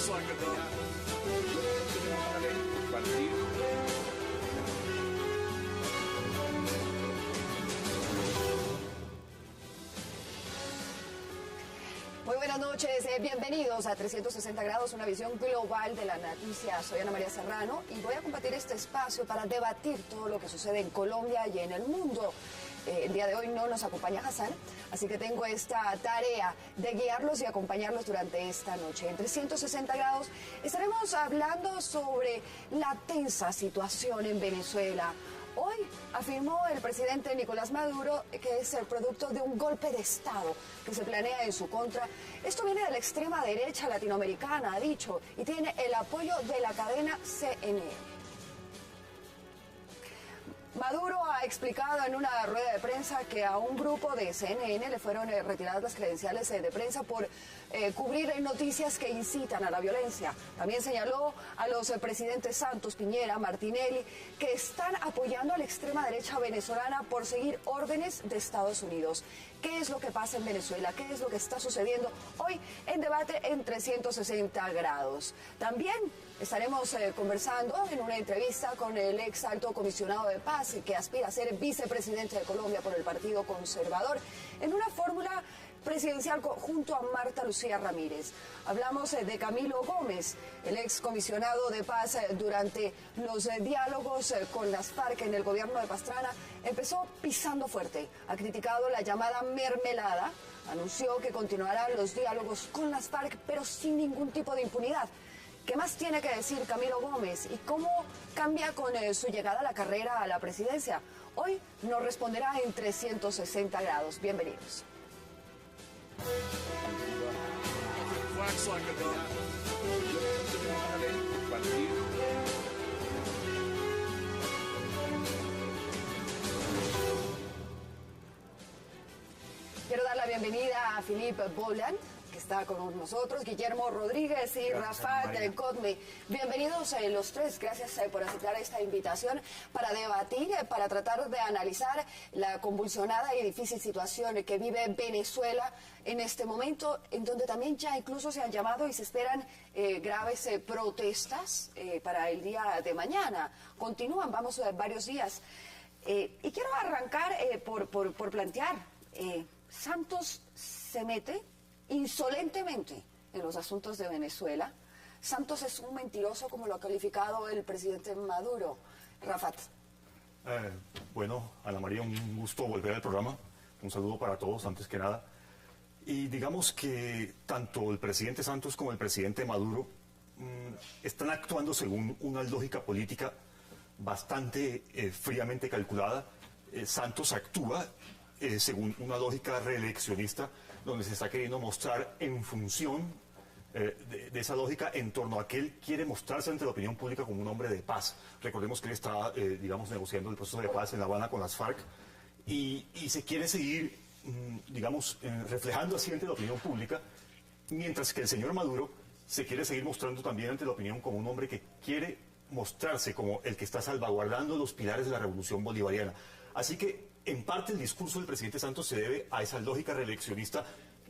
Muy buenas noches, bienvenidos a 360 grados, una visión global de la noticia. Soy Ana María Serrano y voy a compartir este espacio para debatir todo lo que sucede en Colombia y en el mundo. El día de hoy no nos acompaña Hassan, así que tengo esta tarea de guiarlos y acompañarlos durante esta noche. En 360 grados estaremos hablando sobre la tensa situación en Venezuela. Hoy afirmó el presidente Nicolás Maduro que es el producto de un golpe de Estado que se planea en su contra. Esto viene de la extrema derecha latinoamericana, ha dicho, y tiene el apoyo de la cadena CNN. Maduro ha explicado en una rueda de prensa que a un grupo de CNN le fueron retiradas las credenciales de prensa por cubrir noticias que incitan a la violencia. También señaló a los presidentes Santos, Piñera, Martinelli, que están apoyando a la extrema derecha venezolana por seguir órdenes de Estados Unidos. ¿Qué es lo que pasa en Venezuela? ¿Qué es lo que está sucediendo hoy en debate en 360 grados? También estaremos conversando en una entrevista con el ex alto comisionado de paz que aspira a ser vicepresidente de Colombia por el Partido Conservador en una fórmula presidencial junto a Marta Lucía Ramírez. Hablamos de Camilo Gómez, el ex comisionado de paz durante los diálogos con las FARC en el gobierno de Pastrana. Empezó pisando fuerte, ha criticado la llamada mermelada, anunció que continuarán los diálogos con las FARC pero sin ningún tipo de impunidad. ¿Qué más tiene que decir Camilo Gómez y cómo cambia con su llegada a la carrera a la presidencia? Hoy nos responderá en 360 grados. Bienvenidos. Quiero dar la bienvenida a Philippe Boland, que está con nosotros, Guillermo Rodríguez y Rafat Kotmi. Bienvenidos los tres, gracias por aceptar esta invitación para debatir, para tratar de analizar la convulsionada y difícil situación que vive Venezuela en este momento, en donde también ya incluso se han llamado y se esperan graves protestas para el día de mañana. Continúan, vamos varios días. Y quiero arrancar por plantear, Santos se mete insolentemente en los asuntos de Venezuela. Santos es un mentiroso, como lo ha calificado el presidente Maduro. Rafat. Bueno, Ana María, un gusto volver al programa. Un saludo para todos, antes que nada. Y digamos que tanto el presidente Santos como el presidente Maduro están actuando según una lógica política bastante fríamente calculada. Santos actúa según una lógica reeleccionista, donde se está queriendo mostrar en función de esa lógica en torno a que él quiere mostrarse ante la opinión pública como un hombre de paz. Recordemos que él está, digamos, negociando el proceso de paz en La Habana con las FARC y se quiere seguir, digamos, reflejando así ante la opinión pública, mientras que el señor Maduro se quiere seguir mostrando también ante la opinión como un hombre que quiere mostrarse como el que está salvaguardando los pilares de la revolución bolivariana. Así que, en parte, el discurso del presidente Santos se debe a esa lógica reeleccionista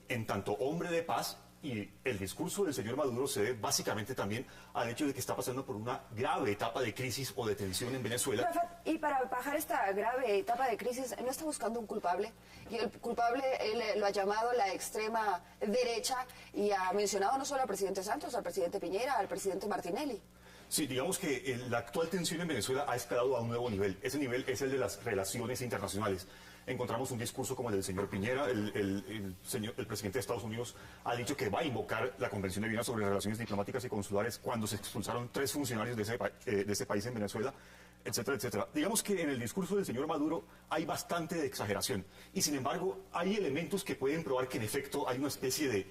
en tanto hombre de paz, y el discurso del señor Maduro se debe básicamente también al hecho de que está pasando por una grave etapa de crisis o de tensión en Venezuela. Y para bajar esta grave etapa de crisis, ¿no está buscando un culpable? Y el culpable él lo ha llamado la extrema derecha y ha mencionado no solo al presidente Santos, al presidente Piñera, al presidente Martinelli. Sí, digamos que la actual tensión en Venezuela ha escalado a un nuevo nivel. Ese nivel es el de las relaciones internacionales. Encontramos un discurso como el del señor Piñera. El presidente de Estados Unidos ha dicho que va a invocar la Convención de Viena sobre relaciones diplomáticas y consulares cuando se expulsaron 3 funcionarios de ese país en Venezuela, etcétera, etcétera. Digamos que en el discurso del señor Maduro hay bastante de exageración. Y sin embargo, hay elementos que pueden probar que en efecto hay una especie de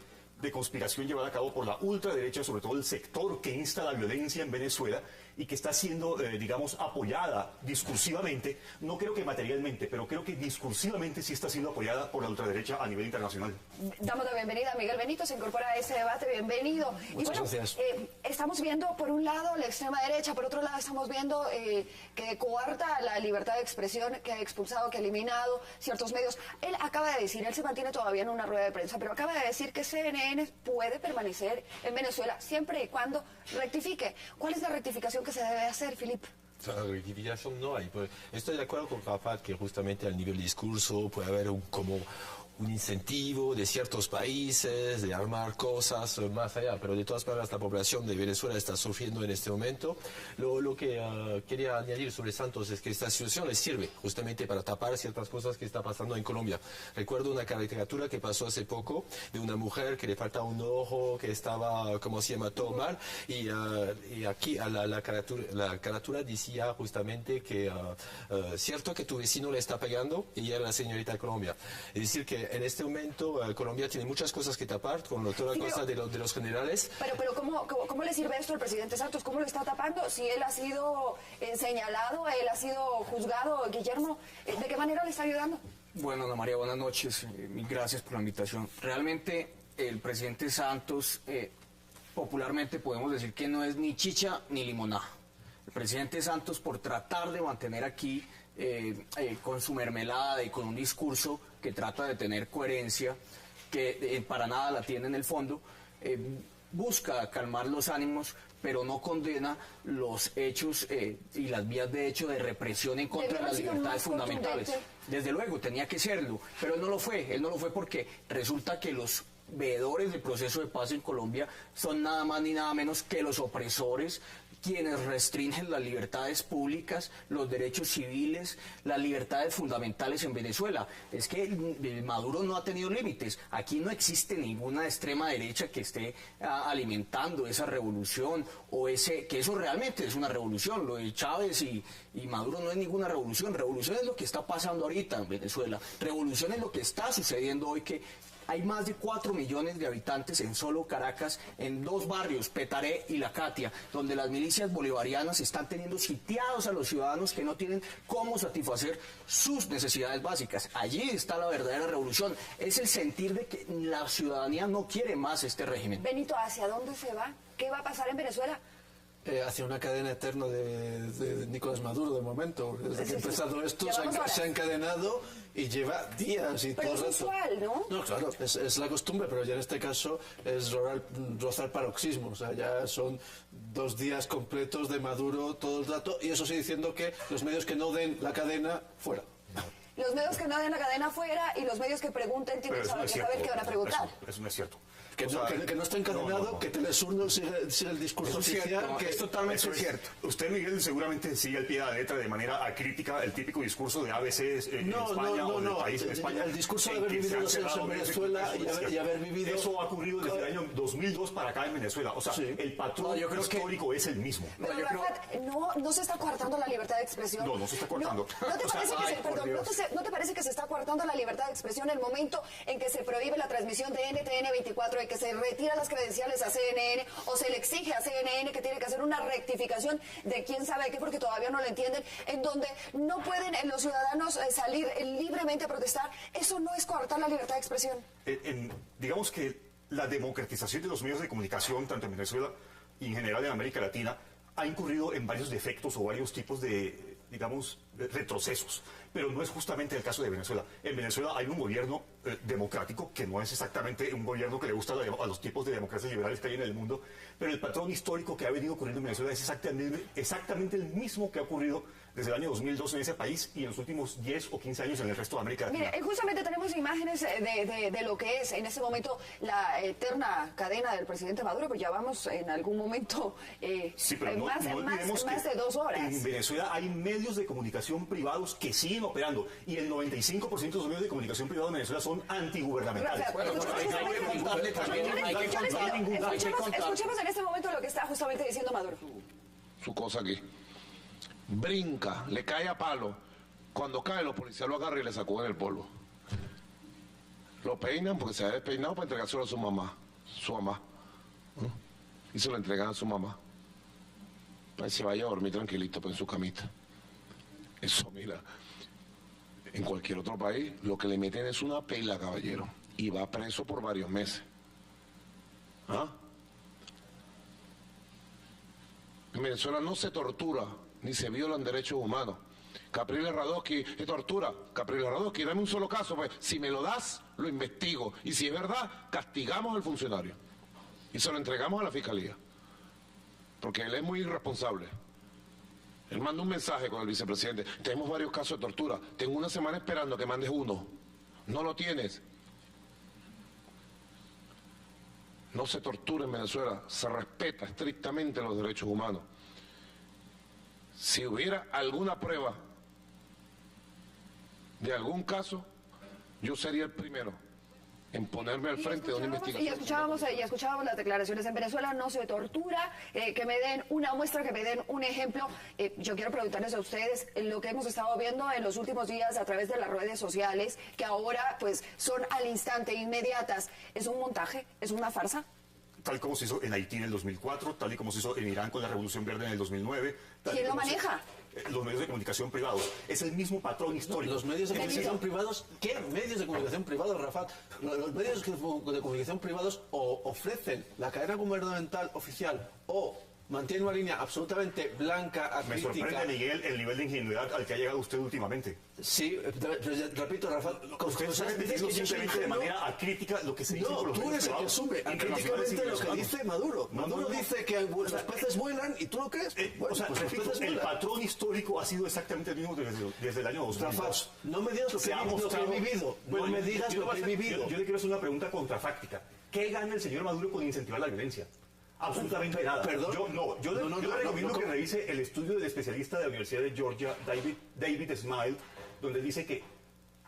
conspiración llevada a cabo por la ultraderecha, sobre todo el sector que insta la violencia en Venezuela y que está siendo, digamos, apoyada discursivamente, no creo que materialmente, pero creo que discursivamente sí está siendo apoyada por la ultraderecha a nivel internacional. Damos la bienvenida a Miguel Benito, se incorpora a este debate, bienvenido. Muchas gracias. Estamos viendo por un lado la extrema derecha, por otro lado estamos viendo que coarta la libertad de expresión, que ha expulsado, que ha eliminado ciertos medios. Él acaba de decir, él se mantiene todavía en una rueda de prensa, pero acaba de decir que CNN CNN puede permanecer en Venezuela siempre y cuando rectifique. ¿Cuál es la rectificación que se debe hacer, Filipe? Rectificación no hay. Estoy de acuerdo con Rafa que justamente al nivel discurso puede haber un incentivo de ciertos países de armar cosas más allá, pero de todas maneras la población de Venezuela está sufriendo en este momento. Lo que quería añadir sobre Santos es que esta situación les sirve justamente para tapar ciertas cosas que está pasando en Colombia. Recuerdo una caricatura que pasó hace poco de una mujer que le faltaba un ojo, que estaba, como se llama, todo mal, y aquí la caricatura decía justamente que cierto que tu vecino le está pegando y era la señorita de Colombia. Es decir, que en este momento Colombia tiene muchas cosas que tapar con toda la cosa de los generales. Pero ¿cómo le sirve esto al presidente Santos? ¿Cómo lo está tapando? Si él ha sido señalado, él ha sido juzgado, Guillermo, ¿de qué manera le está ayudando? Bueno, Ana María, buenas noches. Mil gracias por la invitación. Realmente el presidente Santos, popularmente podemos decir que no es ni chicha ni limonada. El presidente Santos, por tratar de mantener aquí con su mermelada y con un discurso que trata de tener coherencia, que para nada la tiene en el fondo, busca calmar los ánimos, pero no condena los hechos y las vías de hecho de represión en contra de las libertades fundamentales. Desde luego, tenía que serlo, pero él no lo fue. Él no lo fue porque resulta que los veedores del proceso de paz en Colombia son nada más ni nada menos que los opresores, quienes restringen las libertades públicas, los derechos civiles, las libertades fundamentales en Venezuela. Es que Maduro no ha tenido límites. Aquí no existe ninguna extrema derecha que esté alimentando esa revolución o que eso realmente es una revolución. Lo de Chávez y Maduro no es ninguna revolución. Revolución es lo que está pasando ahorita en Venezuela. Revolución es lo que está sucediendo hoy, que hay más de 4 millones de habitantes en solo Caracas, en 2 barrios, Petaré y La Catia, donde las milicias bolivarianas están teniendo sitiados a los ciudadanos que no tienen cómo satisfacer sus necesidades básicas. Allí está la verdadera revolución. Es el sentir de que la ciudadanía no quiere más este régimen. Benito, ¿hacia dónde se va? ¿Qué va a pasar en Venezuela? Hacia una cadena eterna de Nicolás Maduro, de momento. Desde que ha empezado esto se ha encadenado y lleva días y pero todo es usual, ¿no? No, claro, es la costumbre, pero ya en este caso es rozar paroxismo. O sea, ya son 2 días completos de Maduro todo el rato, y eso sí diciendo que los medios que no den la cadena, fuera. Los medios que no den la cadena fuera y los medios que pregunten tienen que saber qué van a preguntar. Eso no es cierto. Que no está encadenado, que Telesur no sigue el discurso oficial, que es totalmente cierto. Usted, Miguel, seguramente sigue al pie de la letra de manera acrítica el típico discurso de ABC en España o del país en España. El discurso de haber vivido 2 años en Venezuela y haber vivido... Eso ha ocurrido desde el año 2002 para acá en Venezuela. O sea, el patrón histórico es el mismo. Pero, Rafat, no se está coartando la libertad de expresión. No se está coartando. ¿No te parece que se está coartando la libertad de expresión el momento en que se prohíbe la transmisión de NTN 24, que se retira las credenciales a CNN o se le exige a CNN que tiene que hacer una rectificación de quién sabe qué, porque todavía no lo entienden, en donde no pueden los ciudadanos salir libremente a protestar? Eso no es coartar la libertad de expresión. Digamos que la democratización de los medios de comunicación, tanto en Venezuela y en general en América Latina, ha incurrido en varios defectos o varios tipos de, digamos, retrocesos. Pero no es justamente el caso de Venezuela. En Venezuela hay un gobierno democrático, que no es exactamente un gobierno que le gusta a los tipos de democracias liberales que hay en el mundo, pero el patrón histórico que ha venido ocurriendo en Venezuela es exactamente el mismo que ha ocurrido desde el año 2002 en ese país y en los últimos 10 o 15 años en el resto de América Latina. Mire, justamente tenemos imágenes de lo que es en este momento la eterna cadena del presidente Maduro, pues ya vamos en algún momento más de 2 horas. En Venezuela hay medios de comunicación privados que siguen operando y el 95% de los medios de comunicación privados en Venezuela son antigubernamentales. Escuchemos en este momento lo que está justamente diciendo Maduro. Su cosa aquí. Brinca, le cae a palo. Cuando cae, los policías lo agarran y le sacuden el polvo. Lo peinan porque se ha despeinado para entregárselo a su mamá. Y se lo entregan a su mamá. Para que se vaya a dormir tranquilito en su camita. Eso, mira, en cualquier otro país, lo que le meten es una pela, caballero. Y va preso por varios meses. ¿Ah? En Venezuela no se tortura ni se violan derechos humanos. Capriles Radosky es tortura. Capriles Radosky, dame un solo caso, pues si me lo das, lo investigo. Y si es verdad, castigamos al funcionario. Y se lo entregamos a la fiscalía. Porque él es muy irresponsable. Él manda un mensaje con el vicepresidente. Tenemos varios casos de tortura. Tengo una semana esperando que mandes uno. No lo tienes. No se tortura en Venezuela. Se respeta estrictamente los derechos humanos. Si hubiera alguna prueba de algún caso, yo sería el primero en ponerme al frente de una investigación. Y escuchábamos las declaraciones. En Venezuela no se tortura, que me den una muestra, que me den un ejemplo. Yo quiero preguntarles a ustedes lo que hemos estado viendo en los últimos días a través de las redes sociales, que ahora pues son al instante, inmediatas. ¿Es un montaje? ¿Es una farsa? Tal como se hizo en Haití en el 2004, tal y como se hizo en Irán con la Revolución Verde en el 2009. ¿Quién lo maneja? Los medios de comunicación privados. Es el mismo patrón histórico. Los medios de comunicación privados, ¿qué medios de comunicación privados, Rafat? Los medios de comunicación privados o ofrecen la cadena gubernamental oficial o mantienen una línea absolutamente blanca, acrítica. Me sorprende, Miguel, el nivel de ingenuidad al que ha llegado usted últimamente. Sí, repito, Rafat, usted está diciendo simplemente de manera acrítica lo que se dice por los tú medios eres el que privados, asume acríticamente lo que dice Maduro. Maduro dice que los peces vuelan y tú lo crees. O sea, repito, el patrón histórico ha sido exactamente el mismo desde el año 2002. Rafat, no me digas lo que he vivido. No me digas lo que he vivido. Yo le quiero hacer una pregunta contrafáctica. ¿Qué gana el señor Maduro con incentivar la violencia? Absolutamente nada. ¿Perdón? Yo le recomiendo que revise el estudio del especialista de la Universidad de Georgia, David Smile, donde dice que,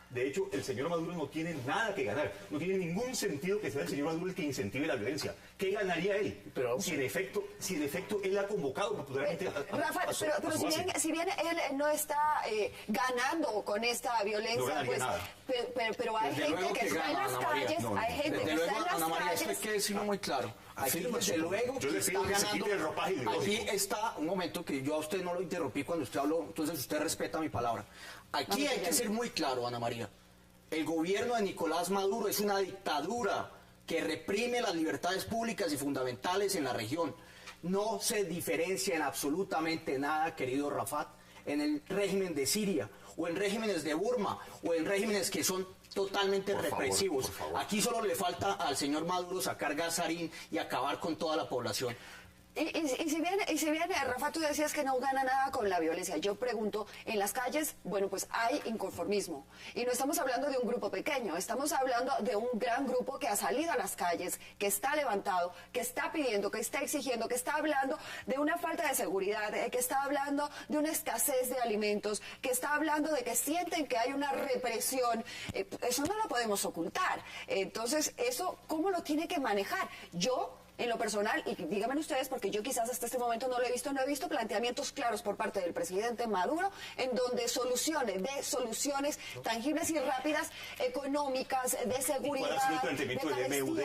de hecho, el señor Maduro no tiene nada que ganar. No tiene ningún sentido que sea el señor Maduro el que incentive la violencia. ¿Qué ganaría él? Pero, si en efecto él ha convocado popularmente Rafa, pero si bien él no está ganando con esta violencia, no pues, pero hay gente que está en las calles, hay gente que está en las Ana María, esto hay calles. que decirlo muy claro. Aquí, desde luego, yo que le está pido que se quite el ganando. ropaje ideológico. Aquí está, un momento, que yo a usted no lo interrumpí cuando usted habló, entonces usted respeta mi palabra. Aquí hay que ser muy claro, Ana María. El gobierno de Nicolás Maduro es una dictadura que reprime las libertades públicas y fundamentales en la región. No se diferencia en absolutamente nada, querido Rafat, en el régimen de Siria, o en regímenes de Burma, o en regímenes que son totalmente represivos. Por favor. Aquí solo le falta al señor Maduro sacar gasarín y acabar con toda la población. Y si bien, Rafa, tú decías que no gana nada con la violencia, yo pregunto, en las calles, bueno, pues hay inconformismo. Y no estamos hablando de un grupo pequeño, estamos hablando de un gran grupo que ha salido a las calles, que está levantado, que está pidiendo, que está exigiendo, que está hablando de una falta de seguridad, que está hablando de una escasez de alimentos, que está hablando de que sienten que hay una represión. Eso no lo podemos ocultar. Entonces, ¿eso cómo lo tiene que manejar? Yo, en lo personal, y díganme ustedes, porque yo quizás hasta este momento no he visto planteamientos claros por parte del presidente Maduro, en donde soluciones tangibles y rápidas, económicas, de seguridad, ¿Cuál ha sido el planteamiento del MUD?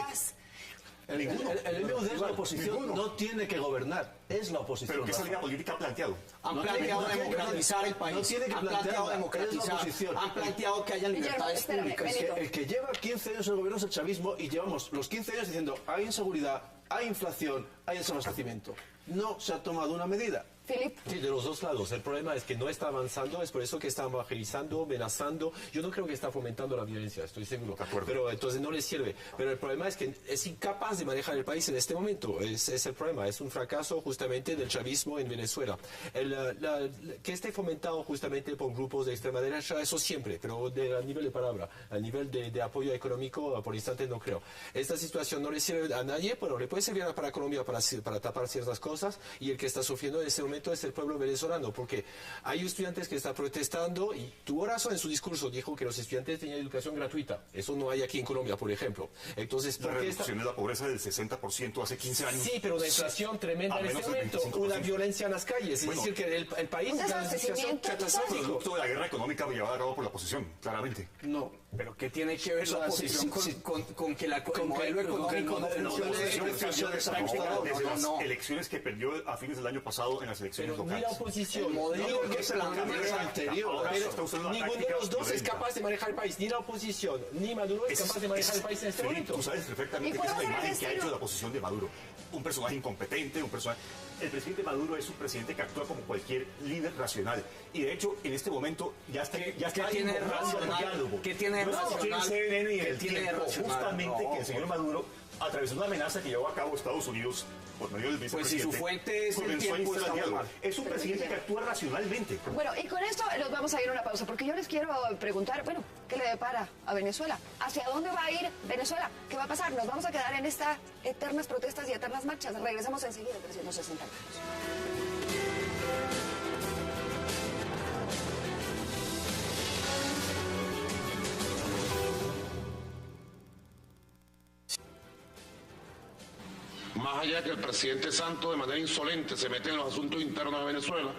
El MUD es la oposición, no tiene que gobernar, es la oposición. ¿Pero qué salida política ha planteado? Han planteado democratizar el país. No tiene que han planteado democratizar. Han planteado que haya libertades públicas. El que lleva 15 años en el gobierno es el chavismo y llevamos los 15 años diciendo hay inseguridad, hay inflación, hay desabastecimiento. No se ha tomado una medida. Filip. Sí, de los dos lados. El problema es que no está avanzando, es por eso que está evangelizando, amenazando. Yo no creo que está fomentando la violencia, estoy seguro. Pero entonces no le sirve. Pero el problema es que es incapaz de manejar el país en este momento. Es el problema. Es un fracaso justamente del chavismo en Venezuela. Que esté fomentado justamente por grupos de extrema derecha, eso siempre, pero a nivel de palabra, a nivel de apoyo económico, por instante no creo. Esta situación no le sirve a nadie, pero le puede servir para Colombia para tapar ciertas cosas, y el que está sufriendo en ese momento es el pueblo venezolano, porque hay estudiantes que están protestando, y tuvo razón en su discurso, dijo que los estudiantes tenían educación gratuita. Eso no hay aquí en Colombia, por ejemplo. Entonces, la reducción de la pobreza del 60% hace 15 años. Sí, pero una inflación tremenda en este momento, una violencia en las calles, es decir, que el país está en una situación catastrófica. Producto de la guerra económica llevada a cabo por la oposición, claramente. No. Pero ¿qué tiene que ver la oposición con que el modelo económico no funcione? Desde las elecciones que perdió a fines del año pasado en las elecciones Pero locales. ni la oposición, el modelo que se anterior. ninguno de los dos es capaz de manejar el país, ni la oposición, ni Maduro es capaz de manejar el país en este momento. Tú sabes perfectamente que esa es la imagen que ha hecho la oposición de Maduro. un personaje incompetente, un personaje... El presidente Maduro es un presidente que actúa como cualquier líder racional. Y de hecho, en este momento ya está tiene incorporando al racional? diálogo. ¿Qué tiene no racional? CNN y ¿Qué el tiene tiempo, racional? justamente No, que el señor Maduro, a través de una amenaza que llevó a cabo Estados Unidos por medio del Pues si vicepresidente, su fuente es el comenzó a tiempo, instalar estamos diálogo. mal. Es un presidente que actúa racionalmente. Bueno, y con esto nos vamos a ir a una pausa, porque yo les quiero preguntar, bueno, ¿qué le depara a Venezuela? ¿Hacia dónde va a ir Venezuela? ¿Qué va a pasar? ¿Nos vamos a quedar en estas eternas protestas y eternas marchas? Regresamos enseguida en 360 grados. Más allá de que el presidente Santos de manera insolente se mete en los asuntos internos de Venezuela,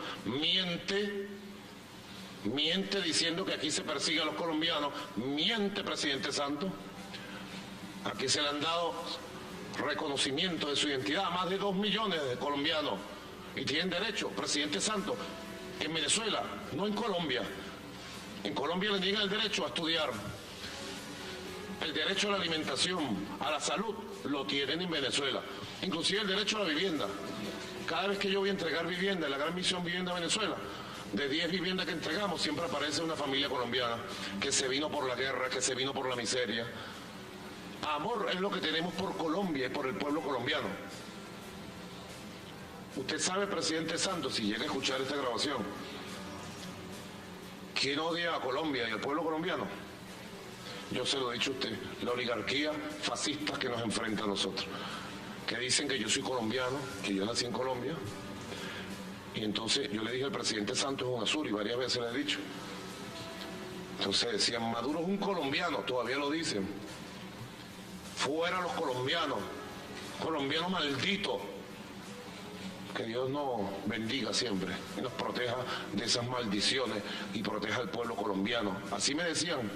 miente diciendo que aquí se persigue a los colombianos, miente presidente Santos. Aquí se le han dado reconocimiento de su identidad a más de 2 millones de colombianos y tienen derecho, presidente Santos, en Venezuela, no en Colombia. En Colombia le niegan el derecho a estudiar. El derecho a la alimentación, a la salud, lo tienen en Venezuela. Inclusive el derecho a la vivienda. Cada vez que yo voy a entregar vivienda en la Gran Misión Vivienda Venezuela, de 10 viviendas que entregamos, siempre aparece una familia colombiana que se vino por la guerra, que se vino por la miseria. Amor es lo que tenemos por Colombia y por el pueblo colombiano. Usted sabe, presidente Santos, si llega a escuchar esta grabación, ¿quién odia a Colombia y al pueblo colombiano? Yo se lo he dicho a usted, la oligarquía fascista que nos enfrenta a nosotros, que dicen que yo soy colombiano, que yo nací en Colombia, y entonces yo le dije al presidente Santos en UNASUR, y varias veces le he dicho, entonces decían, Maduro es un colombiano, todavía lo dicen, fuera los colombianos, colombiano maldito, que Dios nos bendiga siempre y nos proteja de esas maldiciones y proteja al pueblo colombiano, así me decían,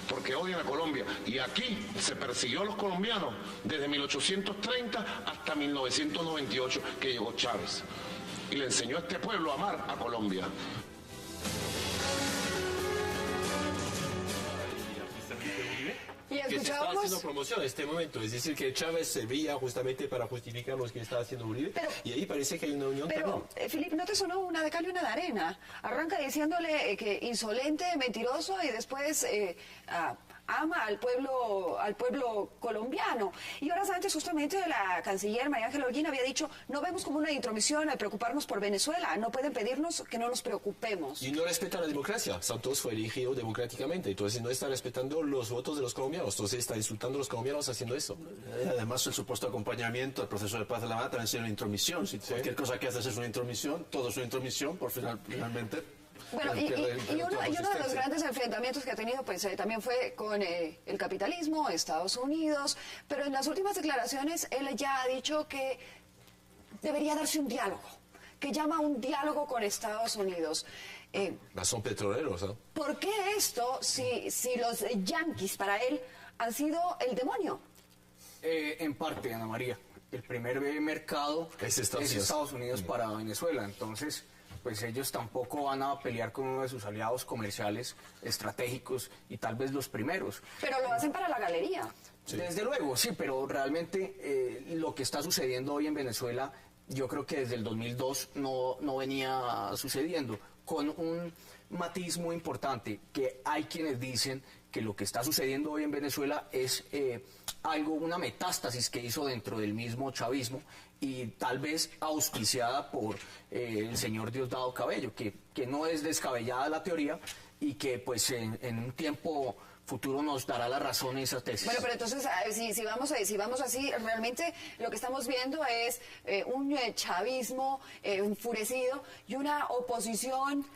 porque odian a Colombia. Y aquí se persiguió a los colombianos desde 1830 hasta 1998, que llegó Chávez. Y le enseñó a este pueblo a amar a Colombia. Y Que se está escuchábamos... haciendo promoción en este momento, es decir, que Chávez servía justamente para justificar lo que está haciendo Uribe, y ahí parece que hay una unión Pero, también. Filipe, ¿no te sonó una de cal y una de arena? Arranca diciéndole que insolente, mentiroso, y después ama al pueblo colombiano. Y horas antes, justamente, la canciller María Ángela Holguín había dicho, no vemos como una intromisión al preocuparnos por Venezuela, no pueden pedirnos que no nos preocupemos. Y no respeta la democracia. Santos fue elegido democráticamente, entonces no está respetando los votos de los colombianos, entonces está insultando a los colombianos haciendo eso. Además, el supuesto acompañamiento al proceso de paz de La Habana también sería una intromisión. Si cualquier cosa que haces es una intromisión, todo es una intromisión, finalmente... Bueno, y uno de los grandes enfrentamientos que ha tenido pues también fue con el capitalismo, Estados Unidos, pero en las últimas declaraciones él ya ha dicho que debería darse un diálogo, que llama a un diálogo con Estados Unidos. Son petroleros, ¿no? ¿Por qué esto si los yanquis para él han sido el demonio? En parte, Ana María, el primer mercado Es Estados es Estados Unidos para Venezuela, entonces pues ellos tampoco van a pelear con uno de sus aliados comerciales estratégicos y tal vez los primeros. Pero lo hacen para la galería. Sí. Desde luego, sí, pero realmente lo que está sucediendo hoy en Venezuela, yo creo que desde el 2002 no venía sucediendo, con un matiz muy importante, que hay quienes dicen que lo que está sucediendo hoy en Venezuela es una metástasis que hizo dentro del mismo chavismo y tal vez auspiciada por el señor Diosdado Cabello, que no es descabellada la teoría y que pues en un tiempo futuro nos dará la razón esa tesis. Bueno, pero entonces, si vamos así, realmente lo que estamos viendo es un chavismo enfurecido y una oposición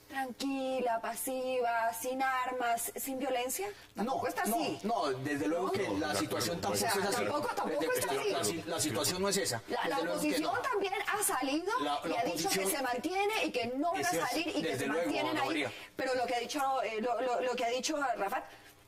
tranquila, pasiva, sin armas, sin violencia. ¿Tampoco está así? No, desde luego que la situación tampoco es así. Tampoco está así. La situación no es esa. La oposición también ha salido y ha dicho que se mantiene y que no van a salir y que se mantienen ahí. Pero lo que ha dicho Rafat,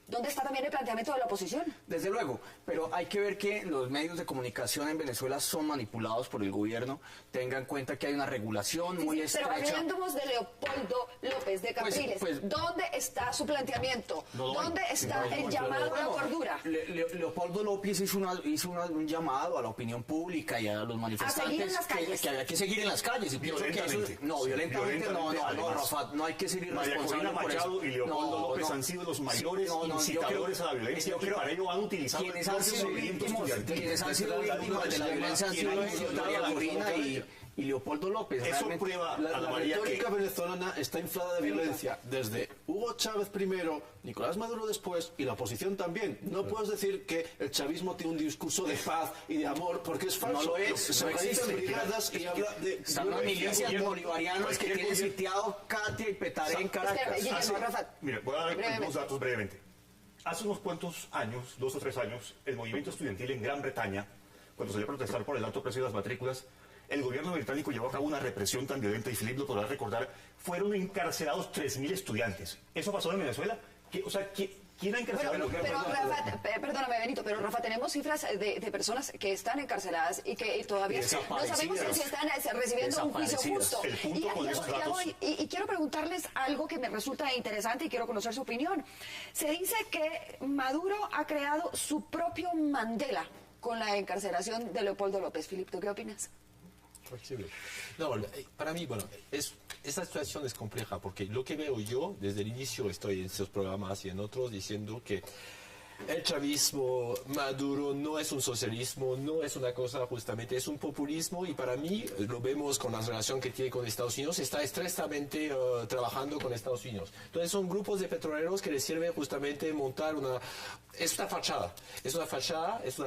¿Dónde está también el planteamiento de la oposición? Desde luego, pero hay que ver que los medios de comunicación en Venezuela son manipulados por el gobierno. Tengan en cuenta que hay una regulación muy Pero estrecha. hablamos de Leopoldo López de Capriles. ¿Dónde está su planteamiento? ¿Dónde está el llamado a la cordura? Leopoldo López hizo un llamado a la opinión pública y a los manifestantes que había que seguir en las calles. Y pienso que eso, violentamente no, Rafa, no hay que ser irresponsable por eso. Machado y Leopoldo López han sido los mayores incitadores a la violencia y para ello han utilizado quienes han sido víctimas de la violencia han sido María Corina y Leopoldo López. Eso prueba la retórica venezolana está inflada de violencia desde Hugo Chávez primero, Nicolás Maduro después y la oposición también. No puedes decir que el chavismo tiene un discurso de paz y de amor porque es falso. No lo es. Se organizan brigadas y habla de están las milicias bolivarianas que tienen sitiado Katia y Petaré en Caracas. Mira, voy a dar unos datos brevemente. Hace unos cuantos años, 2 o 3 años, el movimiento estudiantil en Gran Bretaña, cuando salió a protestar por el alto precio de las matrículas, el gobierno británico llevó a cabo una represión tan violenta, y Filipe lo podrá recordar, fueron encarcelados 3.000 estudiantes. ¿Eso pasó en Venezuela? ¿Quién ha encarcelado? Pero Rafa, perdóname Benito, pero Rafa, tenemos cifras de personas que están encarceladas y que todavía no sabemos si están recibiendo un juicio justo. Y quiero preguntarles algo que me resulta interesante y quiero conocer su opinión. Se dice que Maduro ha creado su propio Mandela con la encarcelación de Leopoldo López. Filipe, ¿tú qué opinas? No, para mí, bueno, esta situación es compleja porque lo que veo yo, desde el inicio estoy en estos programas y en otros diciendo que el chavismo, Maduro, no es un socialismo, no es una cosa justamente, es un populismo y para mí, lo vemos con la relación que tiene con Estados Unidos, está estrechamente trabajando con Estados Unidos. Entonces son grupos de petroleros que les sirve justamente montar una... Es una fachada, es una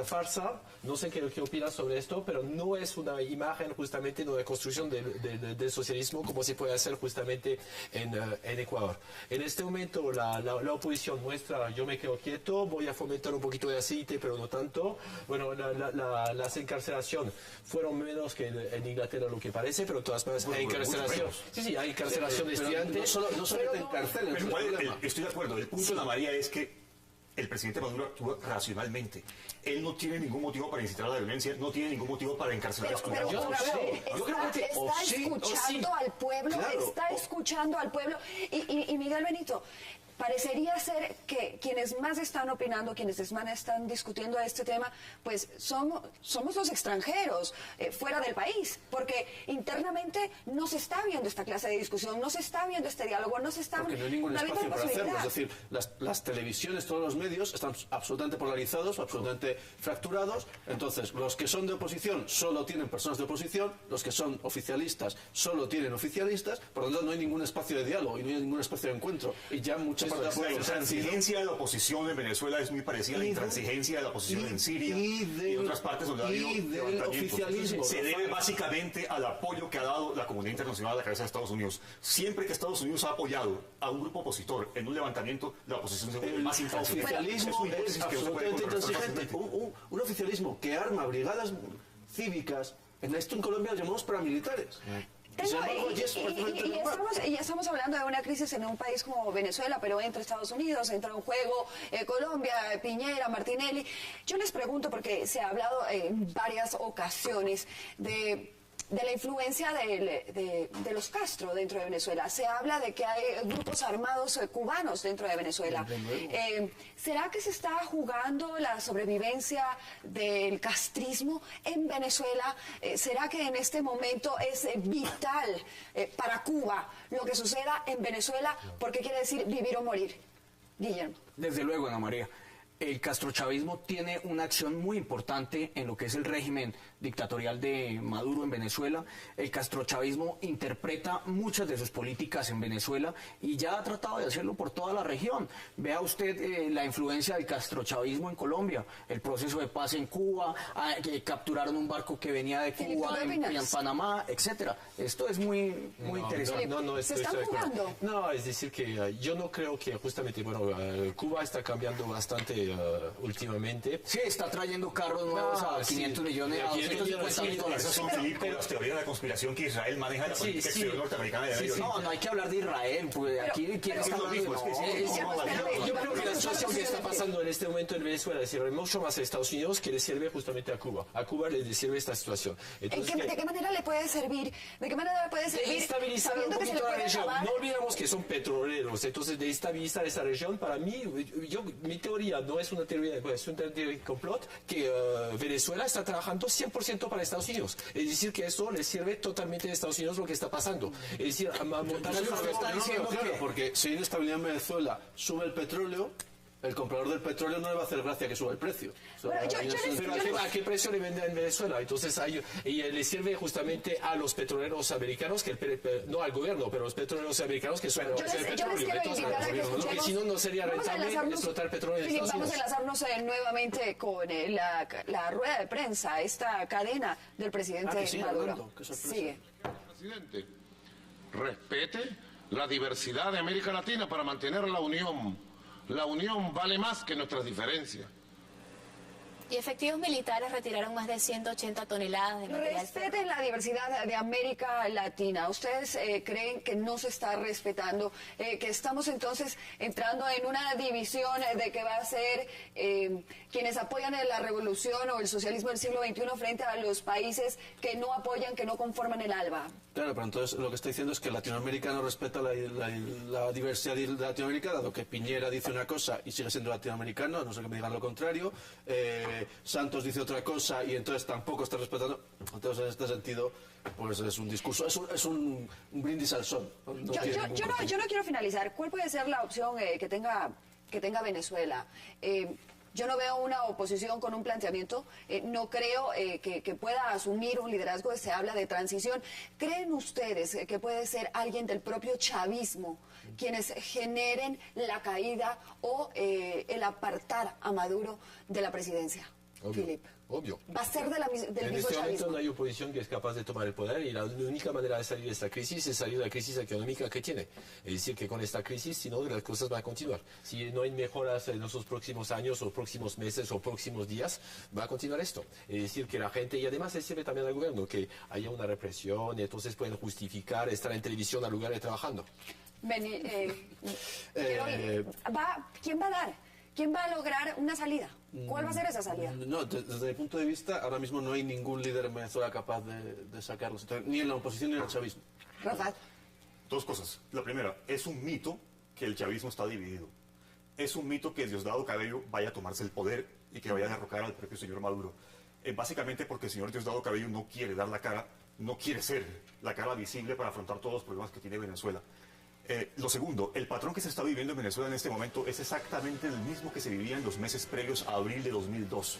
farsa, no sé qué opinas sobre esto, pero no es una imagen justamente de una construcción del socialismo como se puede hacer justamente en Ecuador. En este momento la oposición muestra, yo me quedo quieto, voy a fomentar un poquito de aceite, pero no tanto. Bueno, las encarcelaciones fueron menos que en Inglaterra lo que parece, pero todas maneras hay encarcelación. Sí, hay encarcelación de estudiantes. No solo te encarcelan. Estoy de acuerdo, el punto de la María es que el presidente Maduro actúa racionalmente. Él no tiene ningún motivo para incitar a la violencia, no tiene ningún motivo para encarcelar a estudiantes. Está escuchando al pueblo, está escuchando al pueblo. Y Miguel Benito, parecería ser que quienes más están opinando, quienes más están discutiendo este tema, pues somos los extranjeros, fuera del país, porque internamente no se está viendo esta clase de discusión, no se está viendo este diálogo, no se está porque no hay ningún espacio para hacerlo. Es decir, las televisiones, todos los medios están absolutamente polarizados, absolutamente fracturados. Entonces, los que son de oposición solo tienen personas de oposición, los que son oficialistas solo tienen oficialistas, por lo tanto no hay ningún espacio de diálogo y no hay ningún espacio de encuentro. Y ya muchas la intransigencia de la oposición en Venezuela es muy parecida a la intransigencia de la oposición en Siria y en otras partes donde ha habido levantamientos. Se debe básicamente al apoyo que ha dado la comunidad internacional a la cabeza de Estados Unidos. Siempre que Estados Unidos ha apoyado a un grupo opositor en un levantamiento, la oposición se vuelve más intransigente. El oficialismo es absolutamente intransigente. Un oficialismo que arma brigadas cívicas, en esto en Colombia lo llamamos paramilitares. Y estamos hablando de una crisis en un país como Venezuela, pero entra Estados Unidos, entra en juego Colombia, Piñera, Martinelli. Yo les pregunto, porque se ha hablado en varias ocasiones de la influencia de los Castro dentro de Venezuela. Se habla de que hay grupos armados cubanos dentro de Venezuela. ¿Será que se está jugando la sobrevivencia del castrismo en Venezuela? ¿Será que en este momento es vital para Cuba lo que suceda en Venezuela? Porque quiere decir vivir o morir. Guillermo. Desde luego, Ana María. El castrochavismo tiene una acción muy importante en lo que es el régimen dictatorial de Maduro en Venezuela. El castrochavismo interpreta muchas de sus políticas en Venezuela y ya ha tratado de hacerlo por toda la región. Vea usted la influencia del castrochavismo en Colombia, el proceso de paz en Cuba, que capturaron un barco que venía de Cuba en Panamá, etcétera. Esto es muy interesante. ¿Se están jugando? No, es decir que yo no creo que justamente, Cuba está cambiando bastante últimamente... Sí, está trayendo carros nuevos a 500 millones, a 250 mil dólares. Esas son, Filipe, las teorías de la conspiración que Israel maneja en la política exterior norteamericana de Medio Oriente. No hay que hablar de Israel, pues aquí quién está hablando. Yo creo que la situación que está pasando en este momento en Venezuela le sirve mucho más a Estados Unidos que le sirve justamente a Cuba. A Cuba le sirve esta situación. Entonces, ¿De qué manera le puede servir? ¿De qué manera le puede servir? Estabilizar un poquito la región. No olvidamos que son petroleros, entonces de estabilizar esa región, para mí, mi teoría no es una teoría, es una teoría de complot, que Venezuela está trabajando 100% para Estados Unidos. Es decir, que eso le sirve totalmente a Estados Unidos lo que está pasando. Es decir, a montar porque si hay inestabilidad en Venezuela, sube el petróleo, el comprador del petróleo no le va a hacer gracia que suba el precio. O sea, pero ¿a qué precio le venden en Venezuela? Entonces le sirve justamente a los petroleros americanos, no al gobierno, pero los petroleros americanos que suelen el petróleo. Porque si no, no sería rentable explotar petróleo en Estados Unidos. Vamos a enlazarnos nuevamente con la rueda de prensa, esta cadena del presidente Maduro. Sigue. Presidente, respete la diversidad de América Latina para mantener la unión. La unión vale más que nuestras diferencias. Y efectivos militares retiraron más de 180 toneladas de material. Respeten la diversidad de América Latina. ¿Ustedes creen que no se está respetando? Que estamos entonces entrando en una división de que va a ser quienes apoyan la revolución o el socialismo del siglo XXI frente a los países que no apoyan, que no conforman el ALBA. Claro, pero entonces lo que está diciendo es que Latinoamérica no respeta la diversidad de Latinoamérica, dado que Piñera dice una cosa y sigue siendo latinoamericano, a no ser que me digan lo contrario. Santos dice otra cosa y entonces tampoco está respetando. Entonces, en este sentido, pues es un discurso, es un brindis al sol. Yo no quiero finalizar. ¿Cuál puede ser la opción que tenga Venezuela? Yo no veo una oposición con un planteamiento, no creo que pueda asumir un liderazgo, se habla de transición. ¿Creen ustedes que puede ser alguien del propio chavismo quienes generen la caída o el apartar a Maduro de la presidencia? Philip. Obvio. Va a ser del mismo en este momento chavismo. no hay oposición que es capaz de tomar el poder y la única manera de salir de esta crisis es salir de la crisis económica que tiene. Es decir, que con esta crisis, si no, las cosas van a continuar. Si no hay mejoras en los próximos años o próximos meses o próximos días, va a continuar esto. Es decir, que la gente, y además se sirve también al gobierno, que haya una represión y entonces pueden justificar estar en televisión al lugar de trabajando. ¿Quién va a dar? ¿Quién va a lograr una salida? ¿Cuál va a ser esa salida? No, desde mi punto de vista, ahora mismo no hay ningún líder en Venezuela capaz de sacarlos, ni en la oposición ni en el chavismo. Rafa. Dos cosas. La primera, es un mito que el chavismo está dividido. Es un mito que Diosdado Cabello vaya a tomarse el poder y que vaya a derrocar al propio señor Maduro. Básicamente porque el señor Diosdado Cabello no quiere dar la cara, no quiere ser la cara visible para afrontar todos los problemas que tiene Venezuela. Lo segundo, el patrón que se está viviendo en Venezuela en este momento es exactamente el mismo que se vivía en los meses previos a abril de 2002.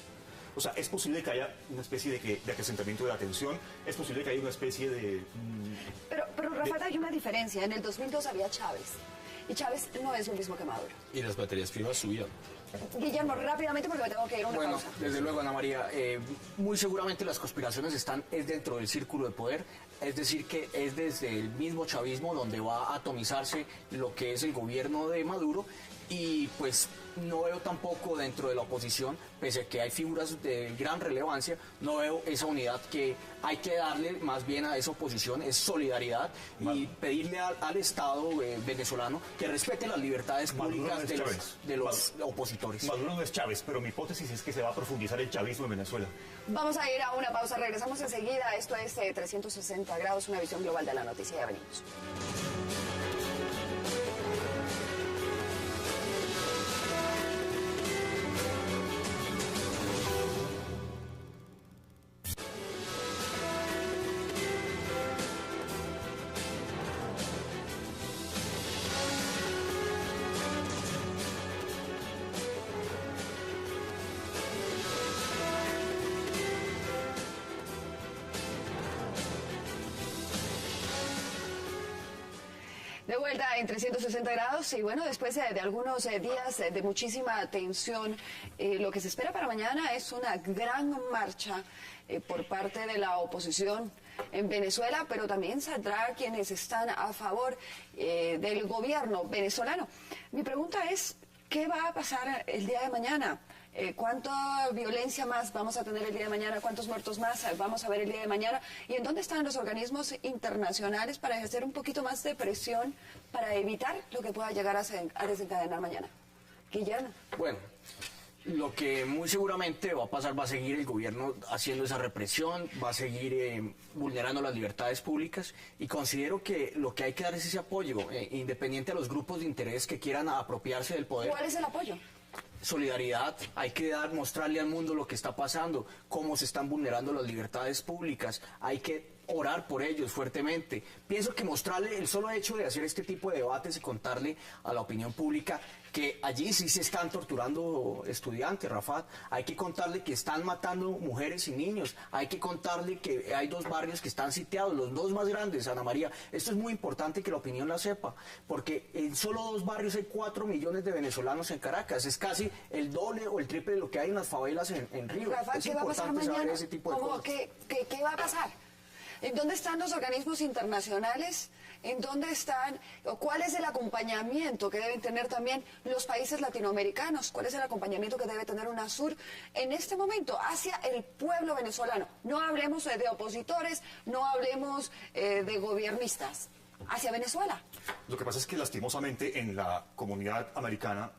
O sea, es posible que haya una especie de acrecentamiento de la tensión, es posible que haya una especie de... Pero Rafael, hay una diferencia. En el 2002 había Chávez, y Chávez no es lo mismo que Maduro. Y las materias primas subían. Guillermo, rápidamente porque me tengo que ir a una pausa. Desde luego, Ana María, muy seguramente las conspiraciones es dentro del círculo de poder, es decir, que es desde el mismo chavismo donde va a atomizarse lo que es el gobierno de Maduro, y pues no veo tampoco dentro de la oposición, pese a que hay figuras de gran relevancia, no veo esa unidad que hay que darle más bien a esa oposición, es solidaridad y pedirle al Estado venezolano que respete las libertades públicas de los opositores. Maduro no es Chávez, pero mi hipótesis es que se va a profundizar el chavismo en Venezuela. Vamos a ir a una pausa, regresamos enseguida. Esto es 360 grados, una visión global de la noticia. Ya venimos. De vuelta en 360 grados y bueno, después de algunos días de muchísima tensión, lo que se espera para mañana es una gran marcha por parte de la oposición en Venezuela, pero también saldrá quienes están a favor del gobierno venezolano. Mi pregunta es, ¿qué va a pasar el día de mañana? ¿Cuánta violencia más vamos a tener el día de mañana? ¿Cuántos muertos más vamos a ver el día de mañana? ¿Y en dónde están los organismos internacionales para ejercer un poquito más de presión para evitar lo que pueda llegar a desencadenar mañana? Guillermo. Bueno, lo que muy seguramente va a pasar, va a seguir el gobierno haciendo esa represión, va a seguir vulnerando las libertades públicas, y considero que lo que hay que dar es ese apoyo, independiente a los grupos de interés que quieran apropiarse del poder. ¿Cuál es el apoyo? Solidaridad, hay que mostrarle al mundo lo que está pasando, cómo se están vulnerando las libertades públicas, hay que orar por ellos fuertemente. Pienso que mostrarle el solo hecho de hacer este tipo de debates y contarle a la opinión pública que allí sí se están torturando estudiantes, Rafat, hay que contarle que están matando mujeres y niños, hay que contarle que hay 2 barrios que están sitiados, los 2 más grandes, Ana María. Esto es muy importante que la opinión la sepa, porque en solo 2 barrios hay 4 millones de venezolanos en Caracas, es casi el doble o el triple de lo que hay en las favelas en Río. Rafael, Es ¿qué va a pasar importante saber mañana? ese tipo de cosas. ¿Qué va a pasar? ¿En dónde están los organismos internacionales? ¿En dónde están? ¿O cuál es el acompañamiento que deben tener también los países latinoamericanos? ¿Cuál es el acompañamiento que debe tener UNASUR en este momento hacia el pueblo venezolano? No hablemos de opositores, no hablemos de gobiernistas, hacia Venezuela. Lo que pasa es que lastimosamente en la comunidad americana,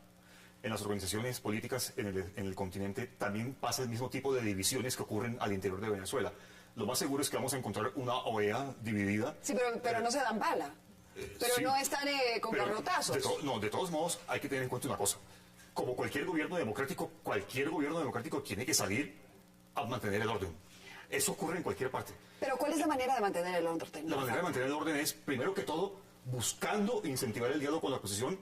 en las organizaciones políticas en el continente, también pasa el mismo tipo de divisiones que ocurren al interior de Venezuela. Lo más seguro es que vamos a encontrar una OEA dividida. Sí, pero no se dan bala. Pero sí, no están con pero garrotazos. de todos modos, hay que tener en cuenta una cosa. Como cualquier gobierno democrático tiene que salir a mantener el orden. Eso ocurre en cualquier parte. Pero ¿cuál es la manera de mantener el orden? La manera de mantener el orden es, primero que todo, buscando incentivar el diálogo con la oposición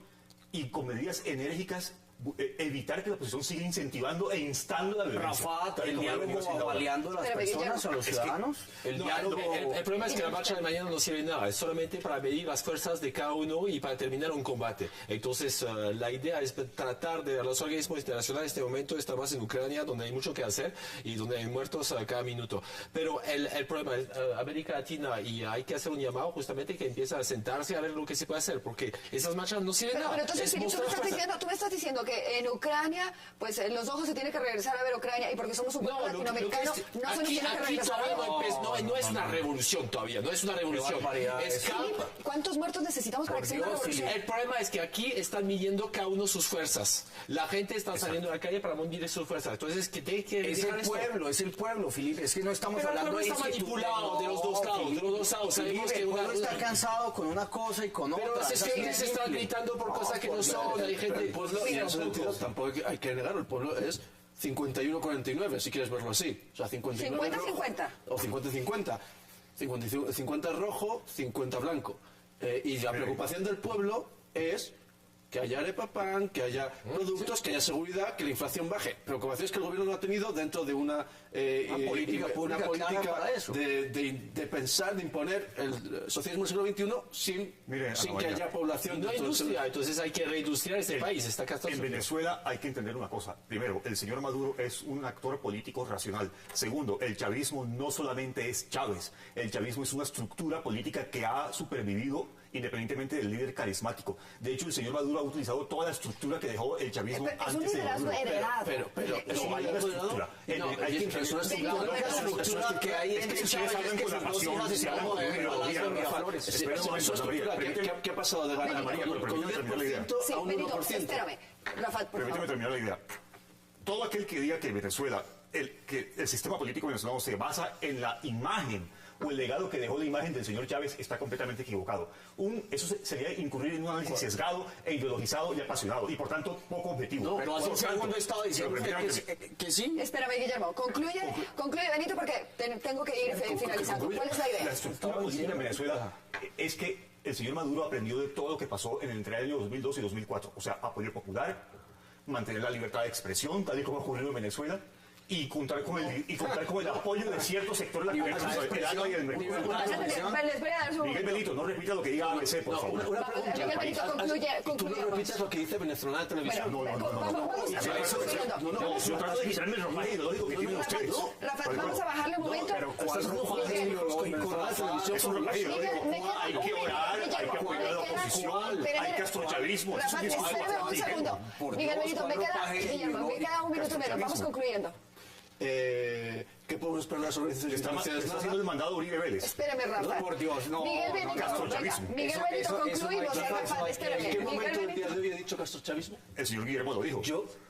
y con medidas enérgicas evitar que la oposición siga incentivando e instando la violencia. Rafat, el diálogo avaliando a las personas, a los ciudadanos. El problema es que la marcha de mañana no sirve de nada, es solamente para medir las fuerzas de cada uno y para terminar un combate. Entonces, la idea es tratar de los organismos internacionales en este momento están más en Ucrania, donde hay mucho que hacer y donde hay muertos cada minuto. Pero el problema es América Latina, y hay que hacer un llamado justamente que empiece a sentarse a ver lo que se puede hacer, porque esas marchas no sirven de nada. Pero entonces, tú me estás diciendo que en Ucrania, pues los ojos se tienen que regresar a ver Ucrania, y porque somos un pueblo latinoamericano, no se nos tiene que regresar a ver. No es una revolución todavía, no es una revolución. ¿Cuántos muertos necesitamos para que sea una revolución? El problema es que aquí están midiendo cada uno sus fuerzas. La gente está saliendo a la calle para medir sus fuerzas. Entonces, que tiene que es el pueblo, Felipe. Es que no estamos hablando de está manipulado de los dos lados. De los dos lados. Sabemos que el pueblo está cansado con una cosa y con otra. Pero se están gritando por cosas que no son. Hay gente. El pueblo, y en ese sentido, tampoco hay que negarlo. El pueblo es 51-49, si quieres verlo así. O sea, 59 50-50. O 50-50. 50 rojo, 50 blanco. Y la preocupación del pueblo es que haya arepa pan, que haya productos, que haya seguridad, que la inflación baje. Preocupación es que el gobierno no ha tenido dentro de una política pública para eso. De pensar, de imponer el socialismo del siglo XXI sin que haya población. No hay industria, entonces hay que reindustriar este país. Está en Venezuela hay que entender una cosa. Primero, el señor Maduro es un actor político racional. Segundo, el chavismo no solamente es Chávez. El chavismo es una estructura política que ha supervivido independientemente del líder carismático. De hecho, el señor Maduro ha utilizado toda la estructura que dejó el chavismo es un liderazgo heredado. Pero es una estructura. Es una estructura que hay en el Chávez, que con la pasión. ¿Qué ha pasado de ganar con 10% a un 1%? Espérame, Rafa, por Permíteme terminar la idea. Todo aquel que diga que Venezuela, que el sistema político venezolano se basa en la imagen o el legado que dejó la imagen del señor Chávez, está completamente equivocado. Eso sería incurrir en un análisis sesgado e ideologizado y apasionado, y por tanto poco objetivo. Pero hace un segundo estaba diciendo que sí. Espérame, Guillermo, concluye Benito, porque tengo que ir finalizando. ¿Cuál es la idea? La estructura política en Venezuela es que el señor Maduro aprendió de todo lo que pasó entre el año 2002 y 2004. O sea, apoyo popular, mantener la libertad de expresión, tal y como ha ocurrido en Venezuela, y contar con el apoyo de ciertos sectores de la comunidad y del mercado. Les voy a dar su Miguel Benito, no repita lo que diga ABC, por favor. Una pregunta. Miguel Benito, Tú no repites lo que dice Venezolana Televisión. Yo trato de quitarme el ropaje ideológico que tienen ustedes. Rafael, vamos a bajarle un momento. Estás con Es un ropaje ideológico. Hay que orar, hay que apoyar a la oposición, hay castrochavismo. Rafael, espérame un segundo. Miguel Benito, me queda un minuto menos. Vamos concluyendo. ¿Qué podemos esperar de las organizaciones internacionales? Está haciendo el mandado Uribe Vélez. Espérame, Rafa. Por Dios, no. Miguel Benito, castrochavismo. Miguel Benito, concluimos. Rafa, ¿En espérame. qué momento Miguel del día Benito. de hoy he dicho castrochavismo? El señor Guillermo lo dijo.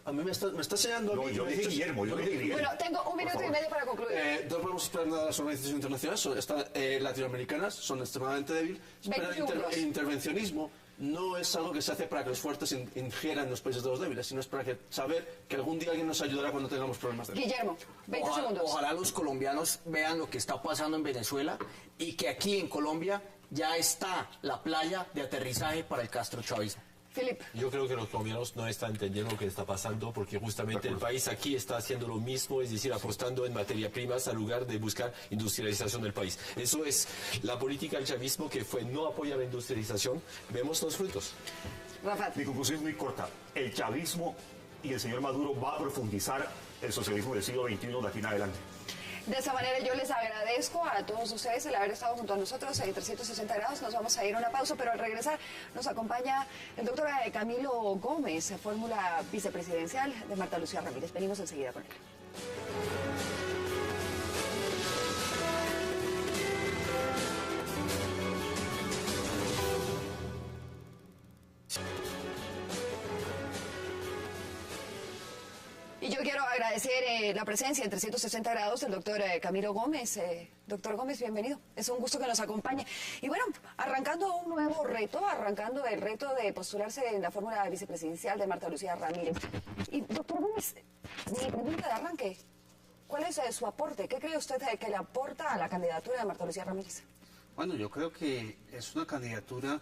A mí me está enseñando. No, yo dije Guillermo, yo dije Guillermo. Bueno, tengo un minuto y medio para concluir. No podemos esperar nada de las organizaciones internacionales, están latinoamericanas, son extremadamente débiles, pero 20 segundos. el intervencionismo no es algo que se hace para que los fuertes ingieran los países de los débiles, sino es para saber que algún día alguien nos ayudará cuando tengamos problemas de Guillermo, 20 segundos. Ojalá los colombianos vean lo que está pasando en Venezuela y que aquí en Colombia ya está la playa de aterrizaje para el castrochavismo. Filipe. Yo creo que los colombianos no están entendiendo lo que está pasando porque justamente el país aquí está haciendo lo mismo, es decir, apostando en materia primas en lugar de buscar industrialización del país. Eso es la política del chavismo, que fue no apoyar la industrialización. Vemos los frutos. Rafa. Mi conclusión es muy corta. El chavismo y el señor Maduro va a profundizar el socialismo del siglo XXI de aquí en adelante. De esta manera yo les agradezco a todos ustedes el haber estado junto a nosotros en 360 grados. Nos vamos a ir a una pausa, pero al regresar nos acompaña el doctor Camilo Gómez, fórmula vicepresidencial de Marta Lucía Ramírez. Venimos enseguida con él. Y yo quiero agradecer la presencia en 360 grados del doctor Camilo Gómez. Doctor Gómez, bienvenido. Es un gusto que nos acompañe. Y bueno, arrancando un nuevo reto, arrancando el reto de postularse en la fórmula vicepresidencial de Marta Lucía Ramírez. Y doctor Gómez, mi pregunta de arranque, ¿cuál es su aporte? ¿Qué cree usted que le aporta a la candidatura de Marta Lucía Ramírez? Bueno, yo creo que es una candidatura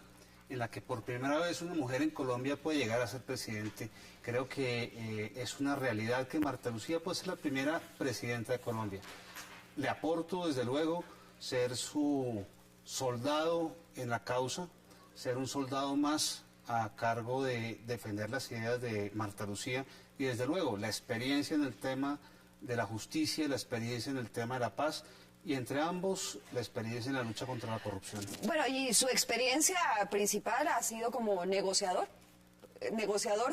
en la que por primera vez una mujer en Colombia puede llegar a ser presidente. Creo que es una realidad que Marta Lucía puede ser la primera presidenta de Colombia. Le aporto, desde luego, ser su soldado en la causa, ser un soldado más a cargo de defender las ideas de Marta Lucía y, desde luego, la experiencia en el tema de la justicia, la experiencia en el tema de la paz, y entre ambos la experiencia en la lucha contra la corrupción. Bueno, y su experiencia principal ha sido como negociador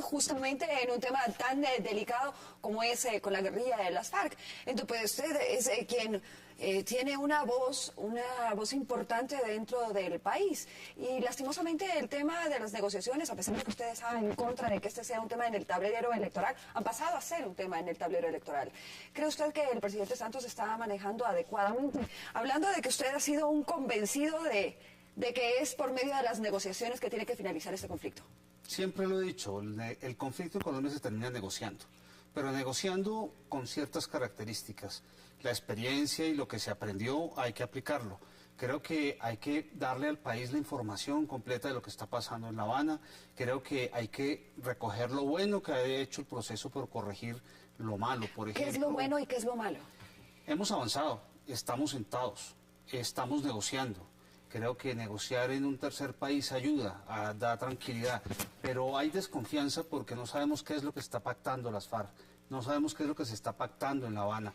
justamente en un tema tan delicado como es con la guerrilla de las FARC. Entonces, pues usted es quien tiene una voz importante dentro del país. Y lastimosamente el tema de las negociaciones, a pesar de que usted está en contra de que este sea un tema en el tablero electoral, han pasado a ser un tema en el tablero electoral. ¿Cree usted que el presidente Santos está manejando adecuadamente? Hablando de que usted ha sido un convencido de que es por medio de las negociaciones que tiene que finalizar este conflicto. Siempre lo he dicho, el conflicto en Colombia se termina negociando, pero negociando con ciertas características. La experiencia y lo que se aprendió hay que aplicarlo. Creo que hay que darle al país la información completa de lo que está pasando en La Habana. Creo que hay que recoger lo bueno que ha hecho el proceso por corregir lo malo. Por ejemplo, ¿Qué es lo bueno y qué es lo malo? Hemos avanzado, estamos sentados, estamos negociando. Creo que negociar en un tercer país ayuda, da tranquilidad, pero hay desconfianza porque no sabemos qué es lo que está pactando las FARC, no sabemos qué es lo que se está pactando en La Habana.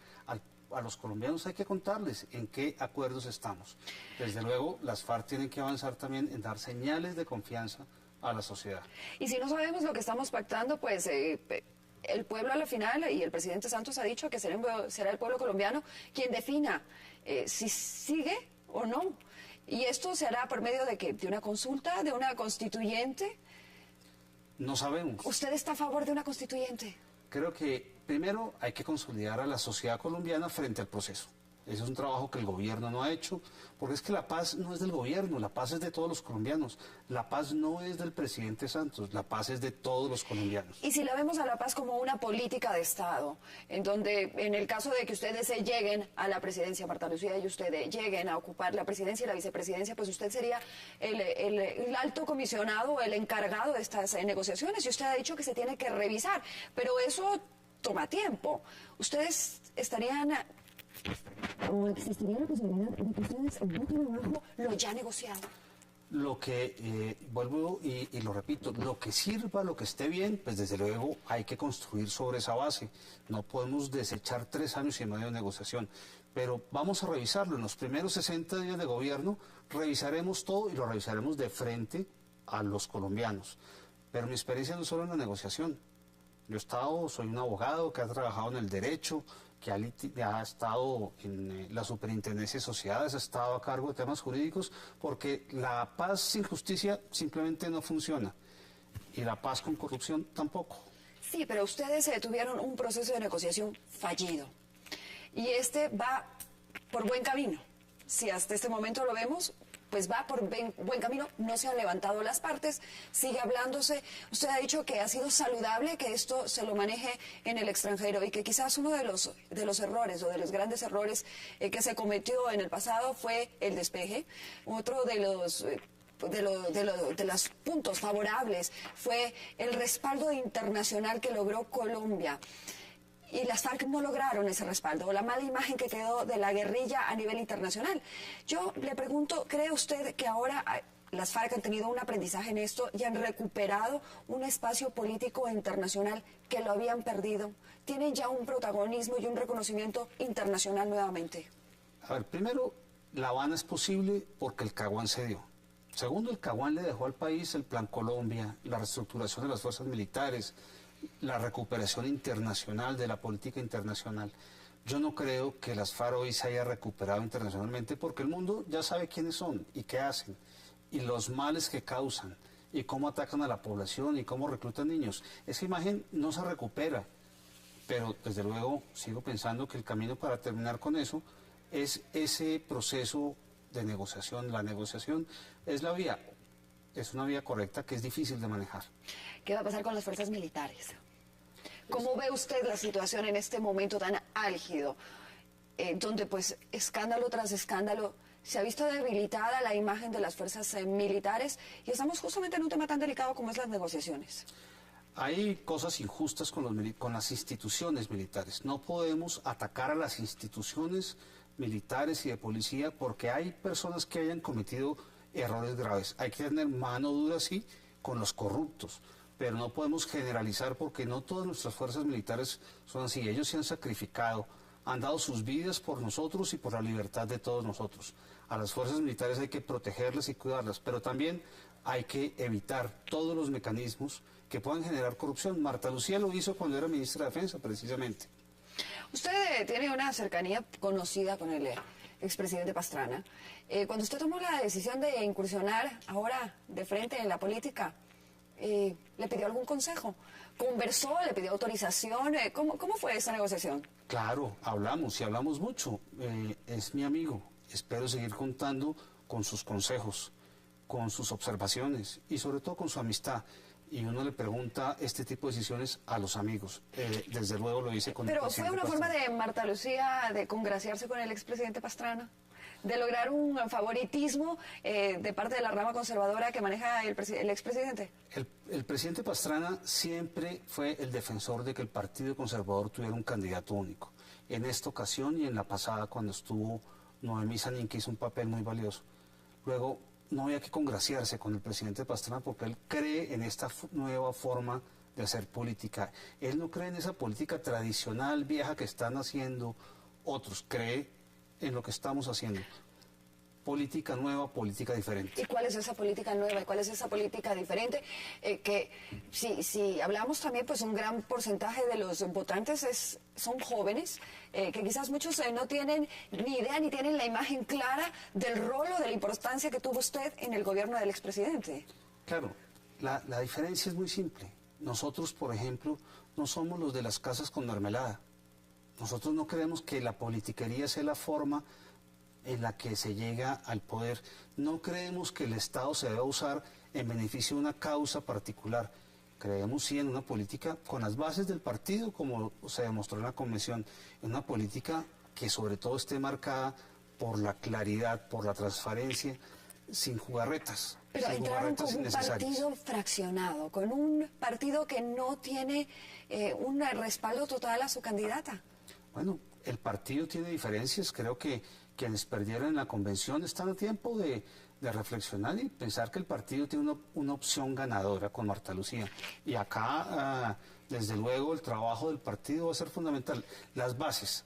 A los colombianos hay que contarles en qué acuerdos estamos. Desde luego, las FARC tienen que avanzar también en dar señales de confianza a la sociedad. Y si no sabemos lo que estamos pactando, pues el pueblo a la final, y el presidente Santos ha dicho que será el pueblo colombiano quien defina si sigue o no. ¿Y esto se hará por medio de qué? ¿De una consulta? ¿De una constituyente? No sabemos. ¿Usted está a favor de una constituyente? Creo que primero hay que consolidar a la sociedad colombiana frente al proceso. Ese es un trabajo que el gobierno no ha hecho, porque es que la paz no es del gobierno, la paz es de todos los colombianos. La paz no es del presidente Santos, la paz es de todos los colombianos. Y si la vemos a la paz como una política de Estado, en donde en el caso de que ustedes lleguen a la presidencia, Marta Lucía, y ustedes lleguen a ocupar la presidencia y la vicepresidencia, pues usted sería el alto comisionado, el encargado de estas negociaciones, y usted ha dicho que se tiene que revisar, pero eso toma tiempo. ¿Ustedes estarían, o existiría la posibilidad de que ustedes voten abajo lo ya negociado? Lo que, vuelvo y lo repito, lo que sirva, lo que esté bien, pues desde luego hay que construir sobre esa base. No podemos desechar 3 años y medio de negociación, pero vamos a revisarlo. En los primeros 60 días de gobierno revisaremos todo y lo revisaremos de frente a los colombianos. Pero mi experiencia no es solo en la negociación. Yo soy un abogado que ha trabajado en el derecho, que ha estado en la superintendencia de sociedades, ha estado a cargo de temas jurídicos, porque la paz sin justicia simplemente no funciona, y la paz con corrupción tampoco. Sí, pero ustedes tuvieron un proceso de negociación fallido, y este va por buen camino. Si hasta este momento lo vemos, pues va por buen camino, no se han levantado las partes, sigue hablándose. Usted ha dicho que ha sido saludable que esto se lo maneje en el extranjero y que quizás uno de los errores o de los grandes errores que se cometió en el pasado fue el despeje. Otro de los puntos favorables fue el respaldo internacional que logró Colombia. Y las FARC no lograron ese respaldo, o la mala imagen que quedó de la guerrilla a nivel internacional. Yo le pregunto, ¿cree usted que ahora las FARC han tenido un aprendizaje en esto y han recuperado un espacio político internacional que lo habían perdido? ¿Tienen ya un protagonismo y un reconocimiento internacional nuevamente? A ver, primero, La Habana es posible porque el Caguán se dio. Segundo, el Caguán le dejó al país el Plan Colombia, la reestructuración de las fuerzas militares, la recuperación internacional de la política internacional. Yo no creo que las FARC hoy se haya recuperado internacionalmente porque el mundo ya sabe quiénes son y qué hacen y los males que causan y cómo atacan a la población y cómo reclutan niños. Esa imagen no se recupera, pero desde luego sigo pensando que el camino para terminar con eso es ese proceso de negociación. La negociación es la vía. Es una vía correcta que es difícil de manejar. ¿Qué va a pasar con las fuerzas militares? ¿Cómo ve usted la situación en este momento tan álgido, donde pues escándalo tras escándalo se ha visto debilitada la imagen de las fuerzas militares y estamos justamente en un tema tan delicado como es las negociaciones? Hay cosas injustas con las instituciones militares. No podemos atacar a las instituciones militares y de policía porque hay personas que hayan cometido errores graves. Hay que tener mano dura, sí, con los corruptos, pero no podemos generalizar porque no todas nuestras fuerzas militares son así. Ellos se han sacrificado, han dado sus vidas por nosotros y por la libertad de todos nosotros. A las fuerzas militares hay que protegerlas y cuidarlas, pero también hay que evitar todos los mecanismos que puedan generar corrupción. Marta Lucía lo hizo cuando era ministra de Defensa, precisamente. Usted tiene una cercanía conocida con el expresidente Pastrana. Cuando usted tomó la decisión de incursionar ahora de frente en la política, ¿le pidió algún consejo? ¿Conversó? ¿Le pidió autorización? ¿Cómo fue esa negociación? Claro, hablamos y hablamos mucho. Es mi amigo. Espero seguir contando con sus consejos, con sus observaciones y sobre todo con su amistad. Y uno le pregunta este tipo de decisiones a los amigos. Desde luego lo hice con el presidente Pero ¿fue una forma de Marta Lucía de congraciarse con el expresidente Pastrana? ¿De lograr un favoritismo de parte de la rama conservadora que maneja el expresidente? El presidente Pastrana siempre fue el defensor de que el Partido Conservador tuviera un candidato único. En esta ocasión y en la pasada cuando estuvo Noemí Sanín, que hizo un papel muy valioso. Luego, no había que congraciarse con el presidente Pastrana porque él cree en esta nueva forma de hacer política. Él no cree en esa política tradicional, vieja que están haciendo otros. Cree en lo que estamos haciendo. Política nueva, política diferente. ¿Y cuál es esa política nueva y cuál es esa política diferente? Que si hablamos también, pues un gran porcentaje de los votantes son jóvenes, que quizás muchos no tienen ni idea ni tienen la imagen clara del rol o de la importancia que tuvo usted en el gobierno del expresidente. Claro, la diferencia es muy simple. Nosotros, por ejemplo, no somos los de las casas con mermelada. Nosotros no creemos que la politiquería sea la forma en la que se llega al poder. No creemos que el Estado se deba usar en beneficio de una causa particular. Creemos sí en una política con las bases del partido, como se demostró en la convención, en una política que sobre todo esté marcada por la claridad, por la transparencia, sin jugarretas. Pero sin entraron jugarretas con un innecesarias. partido fraccionado, con un partido que no tiene un respaldo total a su candidata. Bueno, el partido tiene diferencias. Creo que quienes perdieron en la convención están a tiempo de reflexionar y pensar que el partido tiene una opción ganadora con Marta Lucía. Y acá, desde luego, el trabajo del partido va a ser fundamental. Las bases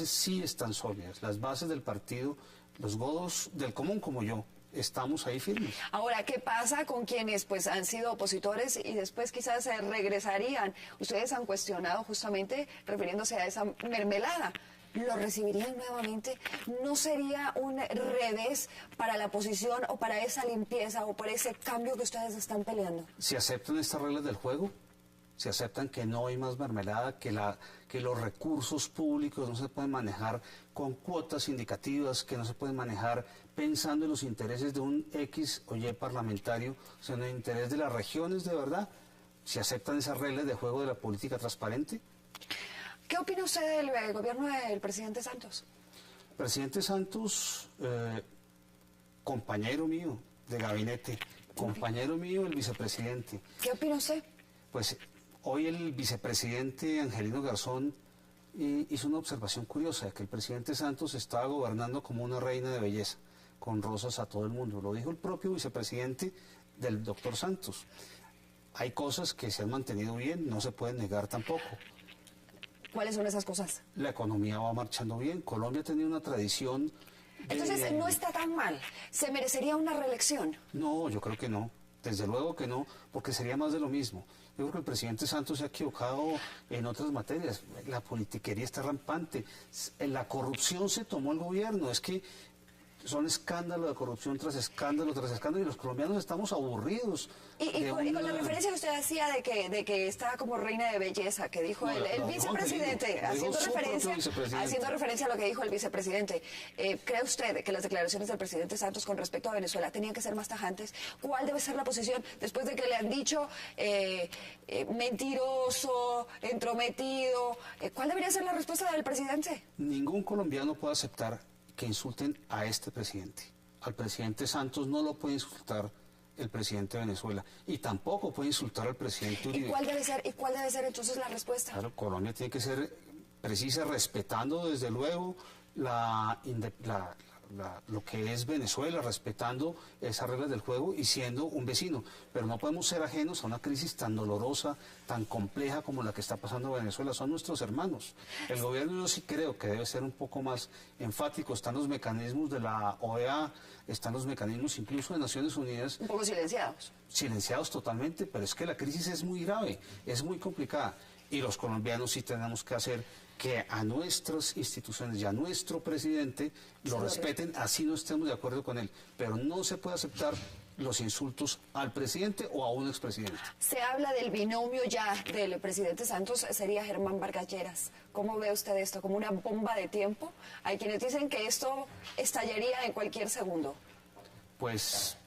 sí están sólidas. Las bases del partido, los godos del común como yo, estamos ahí firmes. Ahora, ¿qué pasa con quienes pues han sido opositores y después quizás se regresarían? Ustedes han cuestionado justamente refiriéndose a esa mermelada. ¿Lo recibirían nuevamente? ¿No sería un revés para la oposición o para esa limpieza o por ese cambio que ustedes están peleando? Si aceptan estas reglas del juego, si aceptan que no hay más mermelada, que los recursos públicos no se pueden manejar con cuotas indicativas, que no se pueden manejar pensando en los intereses de un X o Y parlamentario, sino en el interés de las regiones de verdad, si aceptan esas reglas de juego de la política transparente. ¿Qué opina usted del gobierno del presidente Santos? Presidente Santos, compañero mío de gabinete, compañero mío el vicepresidente. ¿Qué opina usted? Pues hoy el vicepresidente Angelino Garzón hizo una observación curiosa, que el presidente Santos estaba gobernando como una reina de belleza, con rosas a todo el mundo. Lo dijo el propio vicepresidente del doctor Santos. Hay cosas que se han mantenido bien, no se pueden negar tampoco. ¿Cuáles son esas cosas? La economía va marchando bien. Colombia ha tenido una tradición de... Entonces, no está tan mal. ¿Se merecería una reelección? No, yo creo que no. Desde luego que no, porque sería más de lo mismo. Yo creo que el presidente Santos se ha equivocado en otras materias. La politiquería está rampante. La corrupción se tomó el gobierno. Es que son escándalos de corrupción tras escándalo tras escándalo y los colombianos estamos aburridos. Y con la referencia que usted hacía de que está como reina de belleza, que dijo el vicepresidente, haciendo referencia a lo que dijo el vicepresidente, ¿cree usted que las declaraciones del presidente Santos con respecto a Venezuela tenían que ser más tajantes? ¿Cuál debe ser la posición después de que le han dicho mentiroso, entrometido? ¿Cuál debería ser la respuesta del presidente? Ningún colombiano puede aceptar que insulten a este presidente. Al presidente Santos no lo puede insultar el presidente de Venezuela y tampoco puede insultar al presidente Uribe. ¿Y cuál debe ser entonces la respuesta? Claro, Colombia tiene que ser precisa, respetando desde luego lo que es Venezuela, respetando esas reglas del juego y siendo un vecino. Pero no podemos ser ajenos a una crisis tan dolorosa, tan compleja como la que está pasando en Venezuela. Son nuestros hermanos. El gobierno, yo sí creo que debe ser un poco más enfático. Están los mecanismos de la OEA, están los mecanismos incluso de Naciones Unidas. Un poco silenciados. Silenciados totalmente, pero es que la crisis es muy grave, es muy complicada. Y los colombianos sí tenemos que hacer que a nuestras instituciones y a nuestro presidente lo respeten, así no estemos de acuerdo con él. Pero no se puede aceptar los insultos al presidente o a un expresidente. Se habla del binomio ya del presidente Santos, sería Germán Vargas Lleras. ¿Cómo ve usted esto? ¿Como una bomba de tiempo? Hay quienes dicen que esto estallaría en cualquier segundo. Pues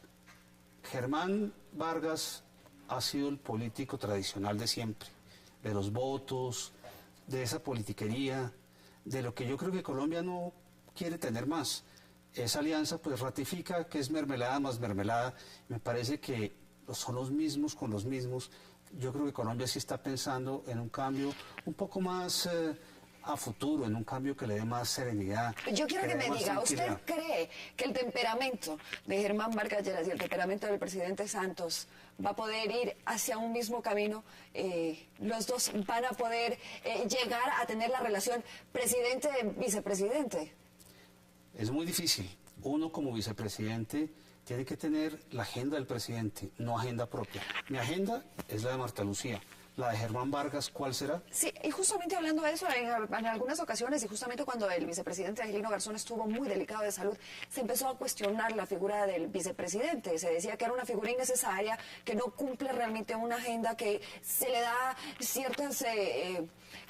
Germán Vargas ha sido el político tradicional de siempre, de los votos, de esa politiquería, de lo que yo creo que Colombia no quiere tener más. Esa alianza pues ratifica que es mermelada más mermelada. Me parece que son los mismos con los mismos. Yo creo que Colombia sí está pensando en un cambio un poco más a futuro, en un cambio que le dé más serenidad. Yo quiero que me diga, ¿usted cree que el temperamento de Germán Vargas Lleras y el temperamento del presidente Santos va a poder ir hacia un mismo camino? ¿Los dos van a poder llegar a tener la relación presidente-vicepresidente? Es muy difícil. Uno como vicepresidente tiene que tener la agenda del presidente, no agenda propia. Mi agenda es la de Marta Lucía. La de Germán Vargas, ¿cuál será? Sí, y justamente hablando de eso, en algunas ocasiones, y justamente cuando el vicepresidente Angelino Garzón estuvo muy delicado de salud, se empezó a cuestionar la figura del vicepresidente. Se decía que era una figura innecesaria, que no cumple realmente una agenda, que se le da ciertas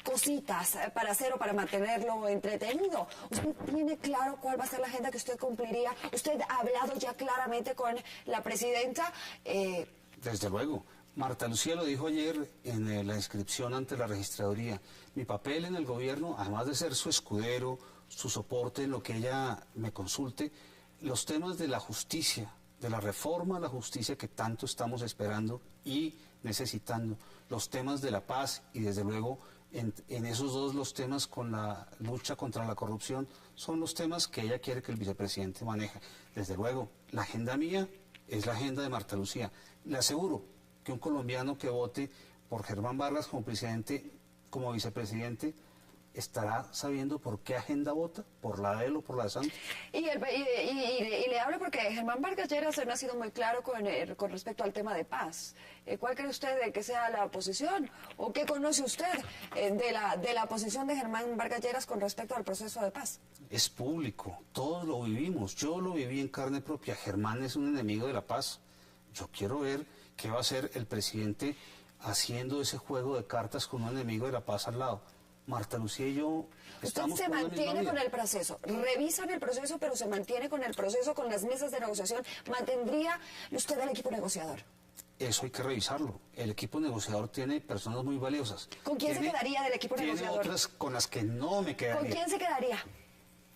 cositas para hacer o para mantenerlo entretenido. ¿Usted tiene claro cuál va a ser la agenda que usted cumpliría? ¿Usted ha hablado ya claramente con la presidenta? Desde luego. Marta Lucía lo dijo ayer en la inscripción ante la registraduría. Mi papel en el gobierno, además de ser su escudero, su soporte en lo que ella me consulte, los temas de la justicia, de la reforma a la justicia que tanto estamos esperando y necesitando, los temas de la paz y desde luego en esos dos los temas con la lucha contra la corrupción son los temas que ella quiere que el vicepresidente maneje. Desde luego, la agenda mía es la agenda de Marta Lucía. Le aseguro que un colombiano que vote por Germán Vargas como presidente, como vicepresidente, estará sabiendo por qué agenda vota, por la de él o por la de Santos. Y le hablo porque Germán Vargas Lleras no ha sido muy claro con respecto al tema de paz. ¿Cuál cree usted de que sea la posición? ¿O qué conoce usted de la posición de Germán Vargas Lleras con respecto al proceso de paz? Es público, todos lo vivimos, yo lo viví en carne propia. Germán es un enemigo de la paz. Yo quiero ver qué va a hacer el presidente haciendo ese juego de cartas con un enemigo de la paz al lado. Marta Lucía y yo estamos ¿Usted se por la misma mantiene vía. con el proceso? ¿Revisan el proceso, pero se mantiene con el proceso, con las mesas de negociación? ¿Mantendría usted el equipo negociador? Eso hay que revisarlo. El equipo negociador tiene personas muy valiosas. ¿Con quién se quedaría del equipo negociador? Tiene otras con las que no me quedaría. ¿Con quién se quedaría?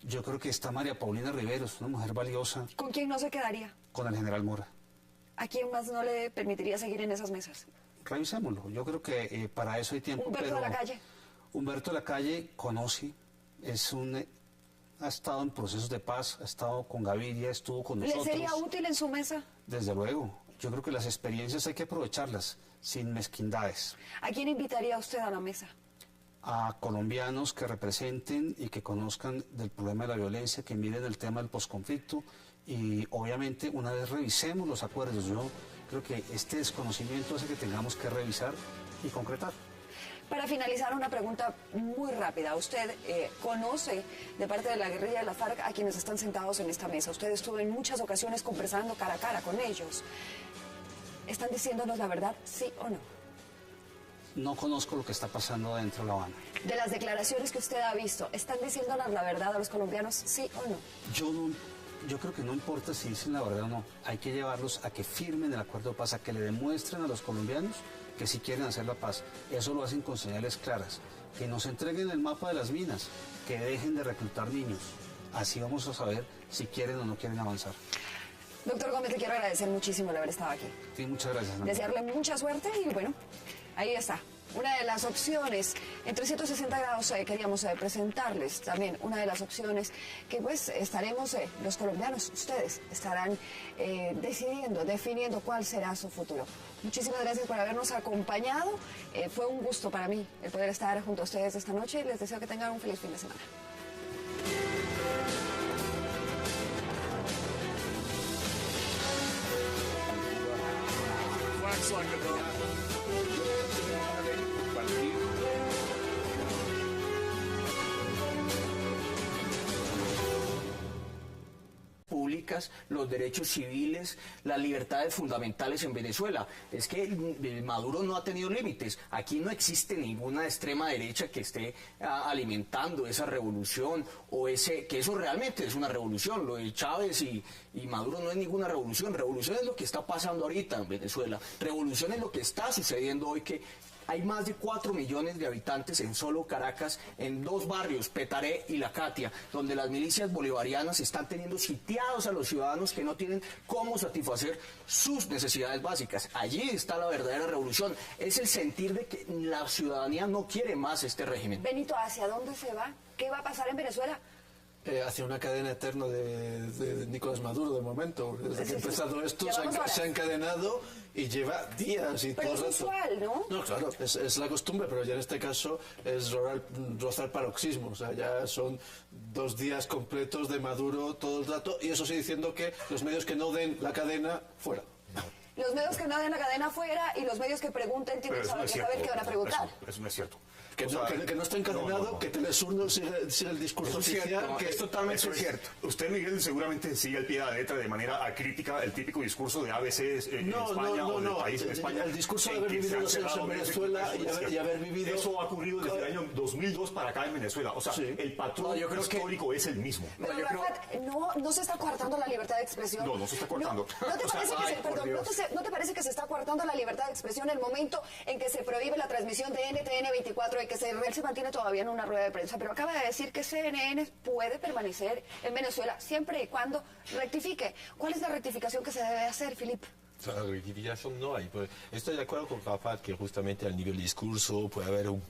Yo creo que está María Paulina Riveros, una mujer valiosa, ¿Con quién no se quedaría? con el general Mora. ¿A quién más no le permitiría seguir en esas mesas? Revisémoslo. Yo creo que para eso hay tiempo. ¿Humberto de la Calle? Humberto de la Calle conoce, ha estado en procesos de paz, ha estado con Gaviria, estuvo con nosotros. ¿Le sería útil en su mesa? Desde luego. Yo creo que las experiencias hay que aprovecharlas, sin mezquindades. ¿A quién invitaría usted a la mesa? A colombianos que representen y que conozcan del problema de la violencia, que miren el tema del posconflicto y obviamente una vez revisemos los acuerdos, yo creo que este desconocimiento hace que tengamos que revisar y concretar. Para finalizar, una pregunta muy rápida. ¿Usted conoce de parte de la guerrilla de la FARC a quienes están sentados en esta mesa? Usted estuvo en muchas ocasiones conversando cara a cara con ellos. ¿Están diciéndonos la verdad, sí o no? No conozco lo que está pasando dentro de La Habana. De las declaraciones que usted ha visto, ¿están diciéndonos la verdad a los colombianos, sí o no? Yo creo que no importa si dicen la verdad o no. Hay que llevarlos a que firmen el acuerdo de paz, a que le demuestren a los colombianos que sí quieren hacer la paz. Eso lo hacen con señales claras. Que nos entreguen el mapa de las minas, que dejen de reclutar niños. Así vamos a saber si quieren o no quieren avanzar. Doctor Gómez, le quiero agradecer muchísimo el haber estado aquí. Sí, muchas gracias, Ana. Desearle mucha suerte y bueno, ahí está. Una de las opciones, en 360 grados queríamos presentarles también una de las opciones que pues estaremos, los colombianos, ustedes estarán decidiendo, definiendo cuál será su futuro. Muchísimas gracias por habernos acompañado. Fue un gusto para mí el poder estar junto a ustedes esta noche y les deseo que tengan un feliz fin de semana. Públicas, los derechos civiles, las libertades fundamentales en Venezuela. Es que Maduro no ha tenido límites. Aquí no existe ninguna extrema derecha que esté alimentando esa revolución o que eso realmente es una revolución. Lo de Chávez y Maduro no es ninguna revolución. Revolución es lo que está pasando ahorita en Venezuela. Revolución es lo que está sucediendo hoy, que hay más de 4 millones de habitantes en solo Caracas, en 2 barrios, Petaré y La Catia, donde las milicias bolivarianas están teniendo sitiados a los ciudadanos que no tienen cómo satisfacer sus necesidades básicas. Allí está la verdadera revolución. Es el sentir de que la ciudadanía no quiere más este régimen. Benito, ¿hacia dónde se va? ¿Qué va a pasar en Venezuela? Hacia una cadena eterna de Nicolás Maduro, de momento. Desde que ha empezado esto se ha encadenado y lleva días y pero todo es usual, ¿no? No, claro, es la costumbre, pero ya en este caso es rozar paroxismo. O sea, ya son 2 días completos de Maduro todo el rato, y eso sí diciendo que los medios que no den la cadena, fuera. Los medios que no den la cadena fuera y los medios que pregunten tienen que saber qué van a preguntar. Eso no es cierto. Que no está encadenado, que Telesur no sigue el discurso oficial, que es totalmente cierto. Usted, Miguel, seguramente sigue al pie de la letra de manera acrítica el típico discurso de ABC en No, España o del no. país en España. El discurso de haber vivido 2 años en Venezuela y haber vivido... Eso ha ocurrido desde el año 2002 para acá en Venezuela. O sea, sí. El patrón histórico es el mismo. Pero Rafat, no se está coartando la libertad de expresión. No se está coartando. ¿No te parece que ¿no te parece que se está coartando la libertad de expresión en el momento en que se prohíbe la transmisión de NTN 24 y que él se mantiene todavía en una rueda de prensa? Pero acaba de decir que CNN puede permanecer en Venezuela siempre y cuando rectifique. ¿Cuál es la rectificación que se debe hacer, Filip? La rectificación no hay. Pues, estoy de acuerdo con Rafat que justamente al nivel discurso puede haber un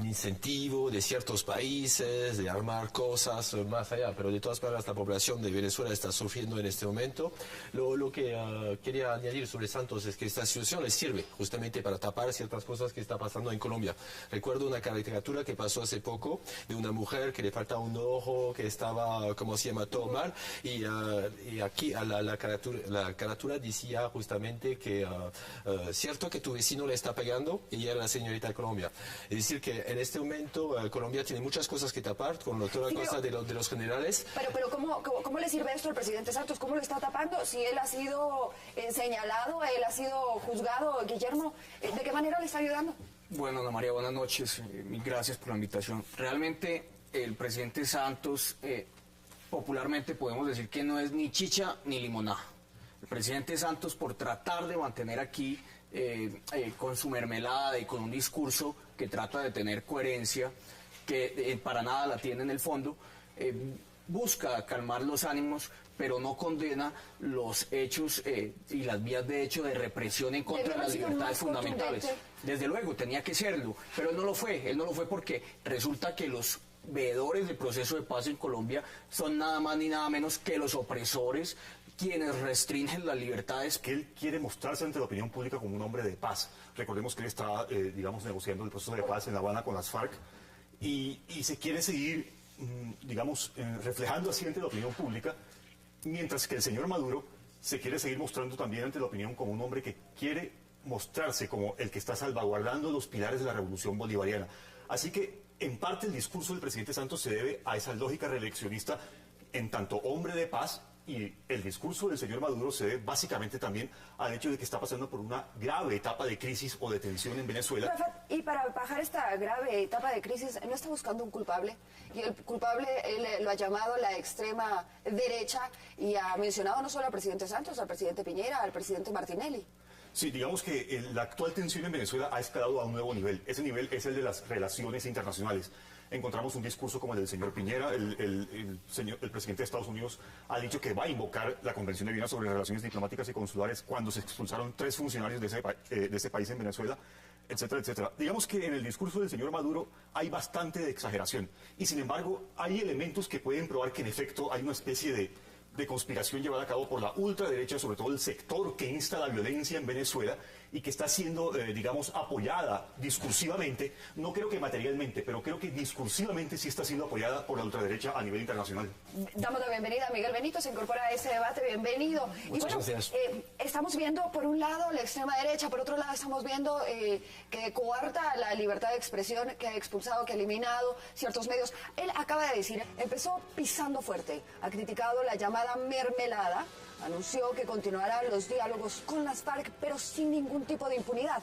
incentivo de ciertos países de armar cosas más allá, pero de todas maneras la población de Venezuela está sufriendo en este momento. Lo que quería añadir sobre Santos es que esta situación le sirve justamente para tapar ciertas cosas que está pasando en Colombia. Recuerdo una caricatura que pasó hace poco de una mujer que le faltaba un ojo, que estaba, como se llama, todo mal, y aquí la caricatura decía justamente que cierto que tu vecino le está pegando, y era la señorita de Colombia. Es decir, que en este momento Colombia tiene muchas cosas que tapar con toda la cosa de los generales. Pero ¿cómo le sirve esto al presidente Santos? ¿Cómo lo está tapando? Si él ha sido señalado, él ha sido juzgado, Guillermo, ¿de qué manera le está ayudando? Bueno, Ana María, buenas noches. Mil gracias por la invitación. Realmente el presidente Santos, popularmente podemos decir que no es ni chicha ni limonada. El presidente Santos, por tratar de mantener aquí con su mermelada y con un discurso que trata de tener coherencia, que para nada la tiene en el fondo, busca calmar los ánimos, pero no condena los hechos y las vías de hecho de represión en contra de las libertades fundamentales. Desde luego, tenía que serlo, pero él no lo fue porque resulta que los veedores del proceso de paz en Colombia son nada más ni nada menos que los opresores, quienes restringen las libertades. Que él quiere mostrarse ante la opinión pública como un hombre de paz. Recordemos que él está, digamos, negociando el proceso de paz en La Habana con las FARC y se quiere seguir, digamos, reflejando así ante la opinión pública, mientras que el señor Maduro se quiere seguir mostrando también ante la opinión como un hombre que quiere mostrarse como el que está salvaguardando los pilares de la revolución bolivariana. Así que, en parte, el discurso del presidente Santos se debe a esa lógica reeleccionista en tanto hombre de paz. Y el discurso del señor Maduro se debe básicamente también al hecho de que está pasando por una grave etapa de crisis o de tensión en Venezuela. Rafa, y para bajar esta grave etapa de crisis, ¿no está buscando un culpable? Y el culpable él lo ha llamado la extrema derecha y ha mencionado no solo al presidente Santos, al presidente Piñera, al presidente Martinelli. Sí, digamos que la actual tensión en Venezuela ha escalado a un nuevo nivel. Ese nivel es el de las relaciones internacionales. Encontramos un discurso como el del señor Piñera, el presidente de Estados Unidos ha dicho que va a invocar la Convención de Viena sobre relaciones diplomáticas y consulares cuando se expulsaron 3 funcionarios de ese país en Venezuela, etcétera, etcétera. Digamos que en el discurso del señor Maduro hay bastante de exageración y sin embargo hay elementos que pueden probar que en efecto hay una especie de conspiración llevada a cabo por la ultraderecha, sobre todo el sector que insta la violencia en Venezuela y que está siendo, digamos, apoyada discursivamente, no creo que materialmente, pero creo que discursivamente sí está siendo apoyada por la ultraderecha a nivel internacional. Damos la bienvenida a Miguel Benito, se incorpora a ese debate, bienvenido. Muchas gracias. Estamos viendo por un lado la extrema derecha, por otro lado estamos viendo que coarta la libertad de expresión, que ha expulsado, que ha eliminado ciertos medios. Él acaba de decir, empezó pisando fuerte, ha criticado la llamada mermelada, anunció que continuará los diálogos con las FARC, pero sin ningún tipo de impunidad.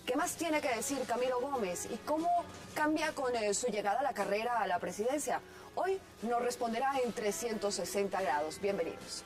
¿Qué más tiene que decir Camilo Gómez y cómo cambia con su llegada a la carrera a la presidencia? Hoy nos responderá en 360 grados. Bienvenidos.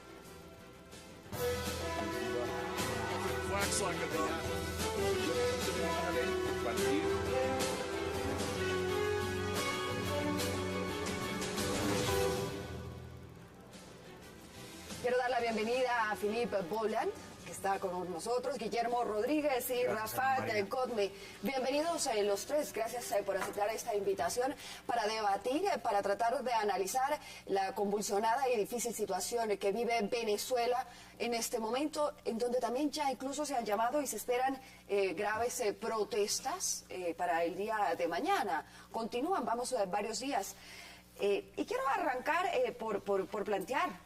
Quiero dar la bienvenida a Filip Boland, que está con nosotros, Guillermo Rodríguez y Rafat Kotmi. Bienvenidos los tres, gracias por aceptar esta invitación para debatir, para tratar de analizar la convulsionada y difícil situación que vive Venezuela en este momento, en donde también ya incluso se han llamado y se esperan graves protestas para el día de mañana. Continúan, vamos varios días. Y quiero arrancar por plantear...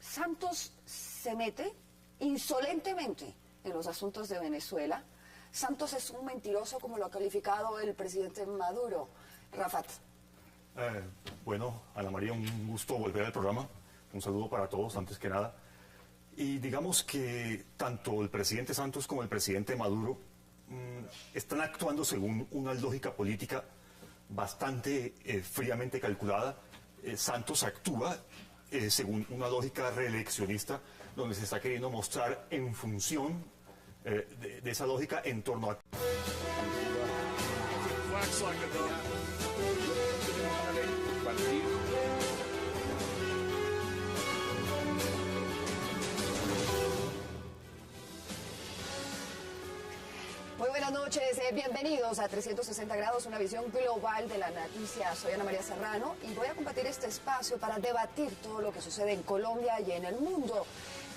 Santos se mete insolentemente en los asuntos de Venezuela. Santos es un mentiroso, como lo ha calificado el presidente Maduro. Rafat. Bueno, Ana María, un gusto volver al programa. Un saludo para todos, antes que nada. Y digamos que tanto el presidente Santos como el presidente Maduro están actuando según una lógica política bastante fríamente calculada. Santos actúa según una lógica reeleccionista, donde se está queriendo mostrar en función de esa lógica en torno a... Muy buenas noches, bienvenidos a 360 grados, una visión global de la noticia. Soy Ana María Serrano y voy a compartir este espacio para debatir todo lo que sucede en Colombia y en el mundo.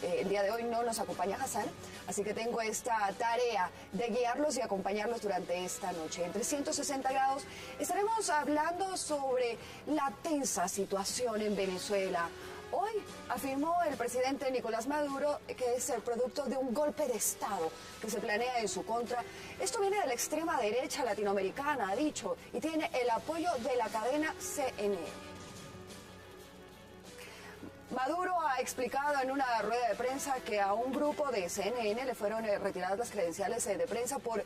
El día de hoy no nos acompaña Hassan, así que tengo esta tarea de guiarlos y acompañarlos durante esta noche. En 360 grados estaremos hablando sobre la tensa situación en Venezuela. Hoy afirmó el presidente Nicolás Maduro que es el producto de un golpe de Estado que se planea en su contra. Esto viene de la extrema derecha latinoamericana, ha dicho, y tiene el apoyo de la cadena CNN. Maduro ha explicado en una rueda de prensa que a un grupo de CNN le fueron retiradas las credenciales de prensa por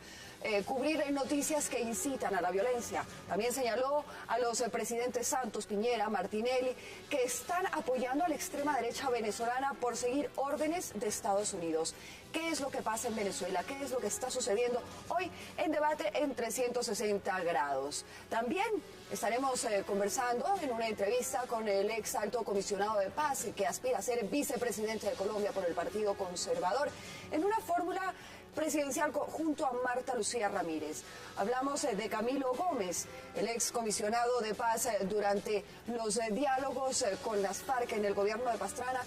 cubrir noticias que incitan a la violencia. También señaló a los presidentes Santos, Piñera, Martinelli, que están apoyando a la extrema derecha venezolana por seguir órdenes de Estados Unidos. ¿Qué es lo que pasa en Venezuela? ¿Qué es lo que está sucediendo hoy en debate en 360 grados? También estaremos conversando en una entrevista con el ex alto comisionado de paz que aspira a ser vicepresidente de Colombia por el Partido Conservador en una fórmula presidencial junto a Marta Lucía Ramírez. Hablamos de Camilo Gómez, el ex comisionado de paz durante los diálogos con las FARC en el gobierno de Pastrana.